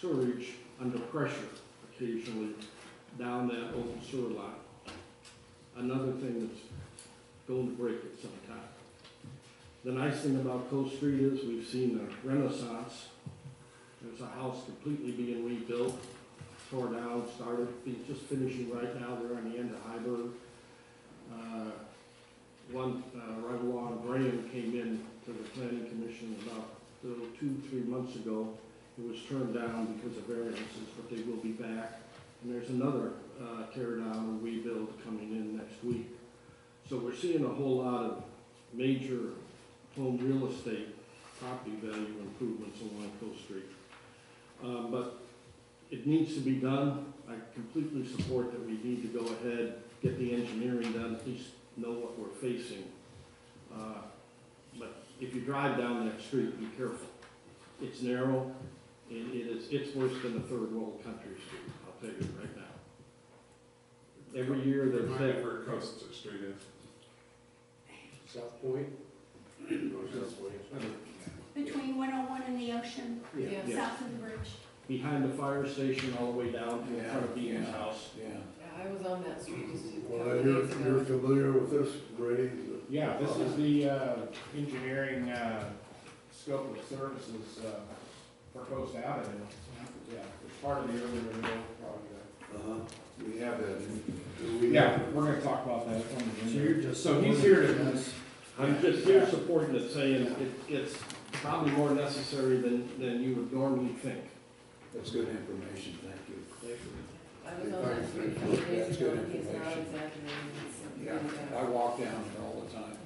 [SPEAKER 17] sewage under pressure occasionally down that old sewer line. Another thing that's going to break it sometime. The nice thing about Coast Street is we've seen a renaissance. There's a house completely being rebuilt, tore down, started, just finishing right now. They're on the end of Hyberg. One, right along Graham came in to the planning commission about 2-3 months ago. It was turned down because of variances, but they will be back. And there's another tear down and rebuild coming in next week. So we're seeing a whole lot of major home real estate property value improvements along Coast Street. But it needs to be done. I completely support that we need to go ahead, get the engineering done, at least know what we're facing. But if you drive down that street, be careful. It's narrow, and it's worse than a third world country street, I'll tell you right now. Every year there's
[SPEAKER 6] Remind me where Coast Street is.
[SPEAKER 4] South Point?
[SPEAKER 12] Between 101 and the ocean,
[SPEAKER 11] Yeah.
[SPEAKER 12] south of the bridge.
[SPEAKER 17] behind the fire station all the way down to in front of Beaton's house.
[SPEAKER 9] Yeah.
[SPEAKER 11] Yeah, I was on that street just a
[SPEAKER 2] Well,
[SPEAKER 11] couple
[SPEAKER 2] you're
[SPEAKER 11] days ago.
[SPEAKER 2] familiar with this, Brady?
[SPEAKER 14] Yeah, this is the engineering scope of services for Coast Avenue. Yeah, it's part of the urban renewal project.
[SPEAKER 9] We have that.
[SPEAKER 14] Yeah, we're gonna talk about that.
[SPEAKER 7] So you're just.
[SPEAKER 14] So he's here to,
[SPEAKER 7] Yes.
[SPEAKER 17] I'm just here supporting it, saying it's probably more necessary than you would normally think.
[SPEAKER 9] That's good information, thank you.
[SPEAKER 11] I was on that street a couple days
[SPEAKER 9] That's
[SPEAKER 11] ago,
[SPEAKER 9] good
[SPEAKER 11] and he's not
[SPEAKER 9] information.
[SPEAKER 11] exaggerating. It's
[SPEAKER 9] Yeah,
[SPEAKER 11] really bad.
[SPEAKER 9] I walk down there all the time.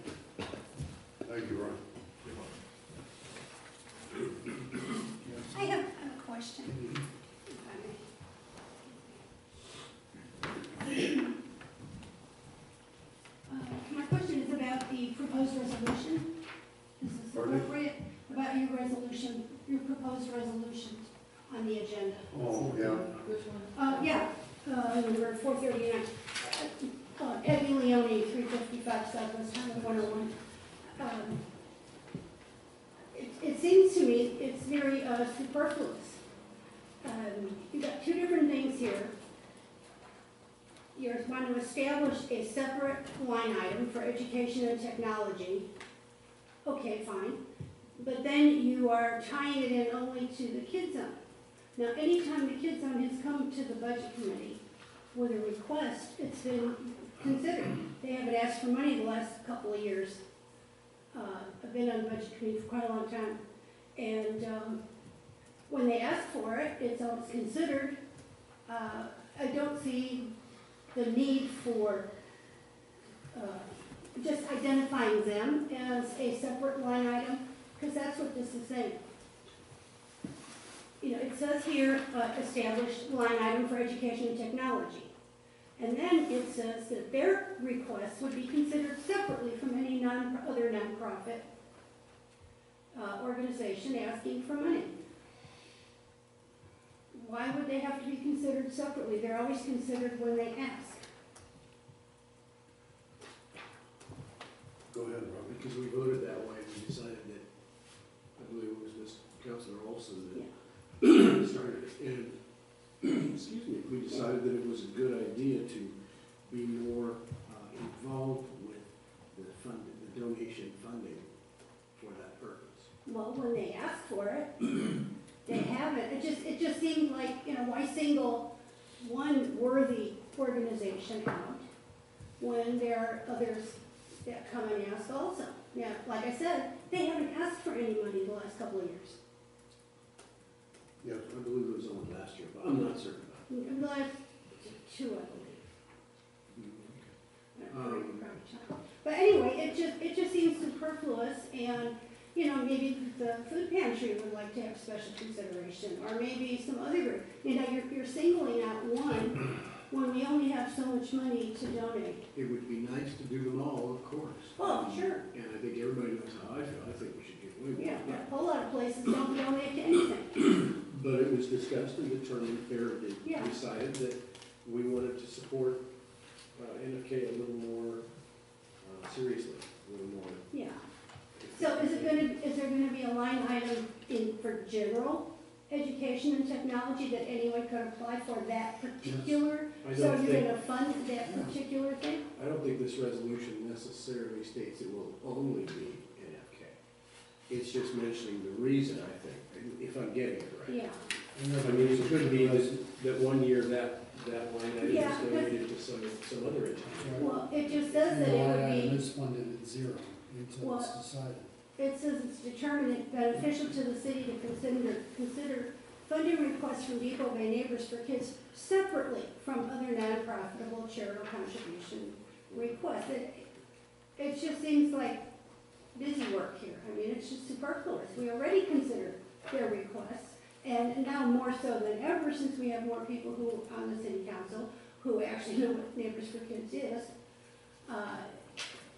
[SPEAKER 2] Thank you, Ron.
[SPEAKER 12] I have a question. If I may.
[SPEAKER 18] agenda.
[SPEAKER 2] Oh, yeah.
[SPEAKER 11] Which one?
[SPEAKER 18] Yeah, number 439. Peggy Leone, 355 Southwest Highway 101. It seems to me it's very superfluous. You've got two different things here. You're going to establish a separate line item for education and technology. Okay, fine. But then you are tying it in only to the Kid Zone. Now, anytime the Kid Zone has come to the budget committee with a request, it's been considered. They haven't asked for money the last couple of years. I've been on the budget committee for quite a long time. And when they ask for it, it's always considered. I don't see the need for just identifying them as a separate line item, because that's what this is saying. You know, it says here, established line item for education and technology. And then it says that their requests would be considered separately from any other nonprofit organization asking for money. Why would they have to be considered separately? They're always considered when they ask.
[SPEAKER 2] Go ahead, Robbie.
[SPEAKER 4] Because we voted that way, we decided that, I believe it was Ms. Councilor Olson that started it. And, excuse me, we decided that it was a good idea to be more involved with the donation funding for that purpose.
[SPEAKER 18] Well, when they ask for it, they have it. It just seemed like, you know, why single one worthy organization out when there are others that come and ask also. Yeah, like I said, they haven't asked for any money the last couple of years.
[SPEAKER 2] Yes.
[SPEAKER 4] I believe it was only last year, but I'm not certain about it.
[SPEAKER 18] In the last two, I believe. But anyway, it just seems superfluous, and you know, maybe the food pantry would like to have special consideration, or maybe some other group. You know, you're singling out one when we only have so much money to donate.
[SPEAKER 4] It would be nice to do them all, of course.
[SPEAKER 18] Oh, sure.
[SPEAKER 4] And I think everybody knows how I feel. I think we should give away more.
[SPEAKER 18] Yeah, a whole lot of places don't donate to anything.
[SPEAKER 4] But it was discussed and determined,
[SPEAKER 18] Yeah.
[SPEAKER 4] decided that we wanted to support NFK a little more seriously, a little more.
[SPEAKER 18] Yeah. So is there gonna be a line item for general education and technology that anyone could apply for that particular?
[SPEAKER 4] Yes.
[SPEAKER 18] So you're gonna fund that particular thing?
[SPEAKER 4] I don't think this resolution necessarily states it will only be NFK. It's just mentioning the reason, I think, if I'm getting it right.
[SPEAKER 18] Yeah.
[SPEAKER 4] I mean, it could be that 1 year that line item
[SPEAKER 18] Yeah,
[SPEAKER 4] is donated to some other entity.
[SPEAKER 18] Well, it just says that
[SPEAKER 7] And the
[SPEAKER 18] it
[SPEAKER 7] line
[SPEAKER 18] would
[SPEAKER 7] item
[SPEAKER 18] be,
[SPEAKER 7] is funded at zero until it's
[SPEAKER 18] Well,
[SPEAKER 7] decided.
[SPEAKER 18] it says it's determined beneficial to the city to consider funding requests from Depoe Bay neighbors for kids separately from other non-profitable charitable contribution requests. It just seems like busy work here. I mean, it's just superfluous. We already considered their requests, and now more so than ever, since we have more people who, on the city council, who actually know what Neighbors for Kids is.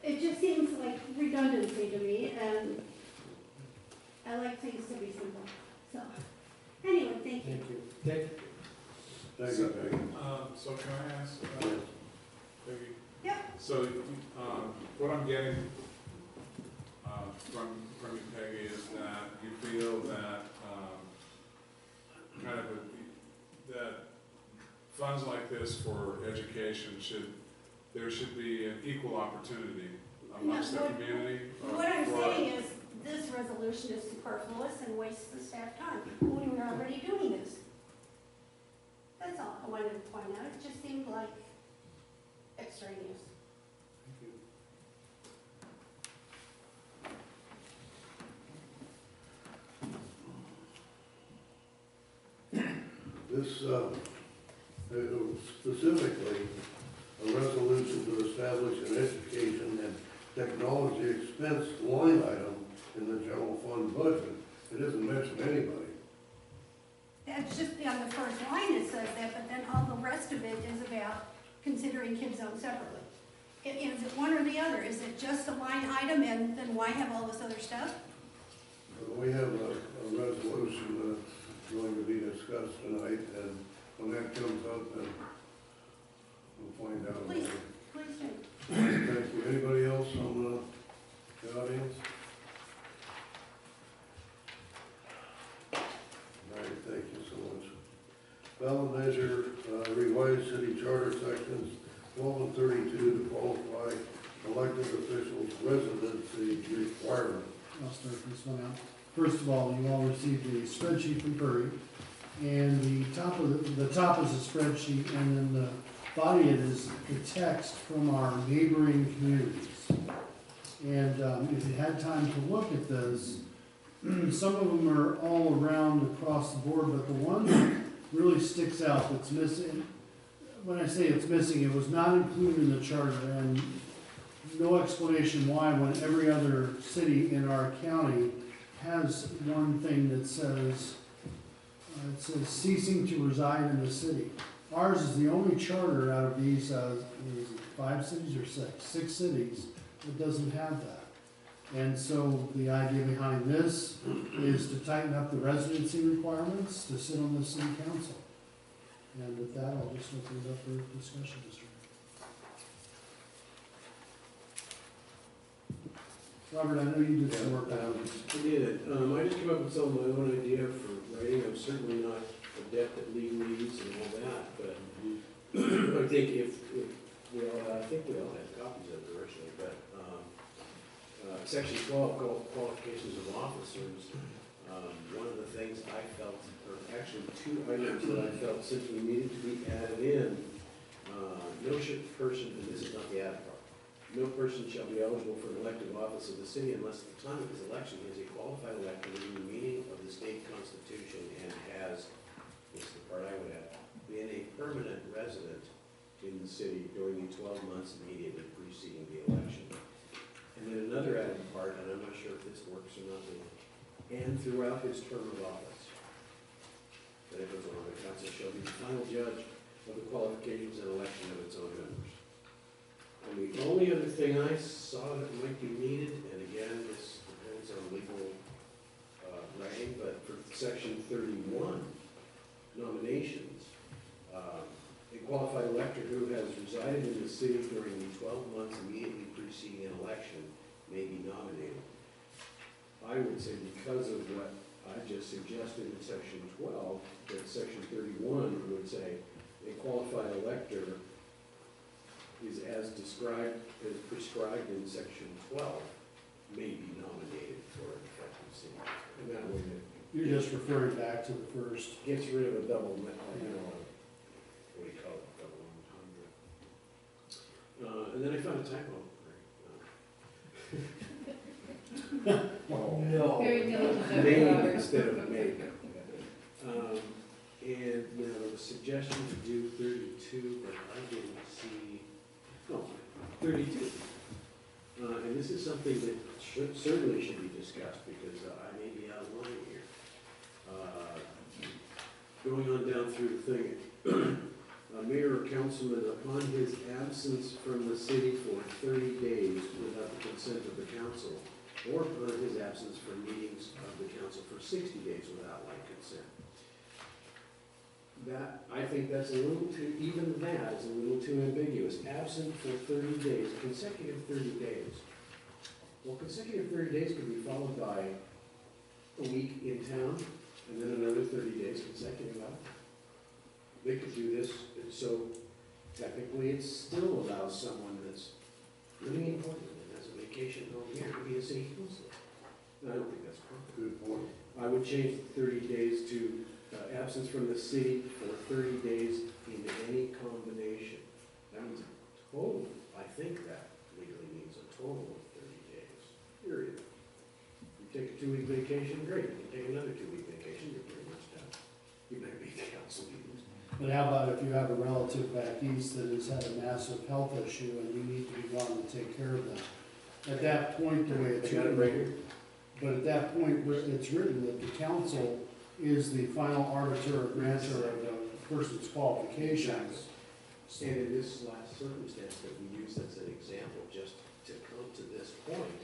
[SPEAKER 18] It just seems like redundancy to me, and I like things to be simple. So, anyway, thank you.
[SPEAKER 2] Thank you, Peggy.
[SPEAKER 6] So can I ask, Peggy?
[SPEAKER 18] Yeah.
[SPEAKER 6] So, what I'm getting, from you, Peggy, is that you feel that, that funds like this for education there should be an equal opportunity amongst the community?
[SPEAKER 18] What I'm saying is, this resolution is superfluous and wastes the staff time when we're already doing this. That's all I wanted to point out. It just seemed like extraneous.
[SPEAKER 2] This, specifically, a resolution to establish an education and technology expense line item in the general fund budget. It doesn't mention anybody.
[SPEAKER 18] That's just on the first line it says that, but then all the rest of it is about considering Kid Zone separately. Is it one or the other? Is it just a line item, and then why have all this other stuff?
[SPEAKER 2] We have a resolution going to be discussed tonight, and when that comes up, then we'll find out.
[SPEAKER 18] Please, please do.
[SPEAKER 2] Thank you. Anybody else on the audience? All right, thank you so much. Ballot measure, revised city charter sections 12 and 32 to qualify elected officials' residency requirement.
[SPEAKER 7] I'll start this one out. First of all, you all received a spreadsheet from Perry, and the top is a spreadsheet, and then the body of it is the text from our neighboring communities. And if you had time to look at those, some of them are all around across the board, but the one that really sticks out that's missing, when I say it's missing, it was not included in the charter, and no explanation why, when every other city in our county has one thing that says, it says ceasing to reside in the city. Ours is the only charter out of these, is it 5 cities or 6? 6 cities that doesn't have that. And so the idea behind this is to tighten up the residency requirements to sit on the city council. And with that, I'll just open it up for discussion, Mr. Robert, I know you did some work on this.
[SPEAKER 4] I did. I just came up with some of my own idea for writing. I'm certainly not adept at legalese and all that, but I think if we all, I think we all had copies of it originally, but section 12, qualifications of officers, one of the things I felt, or actually 2 items that I felt simply needed to be added in, no person, and this is not the added part, no person shall be eligible for an elective office of the city unless at the time of his election he is a qualified elector within the meaning of the state constitution and has, this is the part I would add, been a permanent resident in the city during the 12 months immediately preceding the election. And then another added part, and I'm not sure if this works or not, and throughout his term of office. Then it goes on, the council shall be the final judge of the qualifications and election of its own members. And the only other thing I saw that might be needed, and again, this depends on legal writing, but for section 31, nominations, a qualified elector who has resided in the city during the 12 months immediately preceding an election may be nominated. I would say because of what I just suggested in section 12, that section 31 would say a qualified elector is as described, as prescribed in section 12, may be nominated for an effective city. And that way
[SPEAKER 7] You're just referring back to the first.
[SPEAKER 4] gets rid of a double, what do you call it, double entendre. And then I found a typo.
[SPEAKER 7] Oh, no.
[SPEAKER 11] Very diligent,
[SPEAKER 4] Made
[SPEAKER 11] Robert.
[SPEAKER 4] instead of made. And now there was suggestion to do 32, but I didn't see, no, 32. And this is something that certainly should be discussed because I may be out of line here. Going on down through the thing, a mayor or councilman upon his absence from the city for 30 days without the consent of the council, or upon his absence from meetings of the council for 60 days without like consent. That, I think that's a little too, even that is a little too ambiguous. Absent for 30 days, consecutive 30 days. Well, consecutive 30 days could be followed by a week in town, and then another 30 days consecutive out. They could do this, so technically it still allows someone that's living in Portland and has a vacation home here to be a city councilor. I don't think that's proper.
[SPEAKER 2] Good point.
[SPEAKER 4] I would change the 30 days to absence from the city for 30 days in any combination. That means a total, I think that legally means a total of 30 days, period. You take a 2-week vacation, great. You can take another 2-week vacation, you're pretty much done. You better be the council meetings.
[SPEAKER 7] But how about if you have a relative back east that has had a massive health issue and you need to be gone to take care of them? At that point, the way it's
[SPEAKER 4] They got it right here.
[SPEAKER 7] but at that point, where it's written that the council is the final arbiter or grantor of the person's qualifications.
[SPEAKER 4] And in this last circumstance that we use as an example, just to come to this point,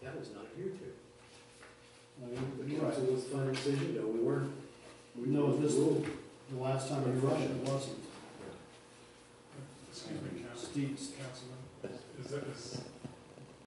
[SPEAKER 4] that was not adhered to. The
[SPEAKER 7] You're
[SPEAKER 4] council
[SPEAKER 7] right.
[SPEAKER 4] was the final decision, no, we weren't.
[SPEAKER 7] No, the last time you rushed, it wasn't.
[SPEAKER 6] Excuse me, Council.
[SPEAKER 7] Steve's councilman.
[SPEAKER 6] Is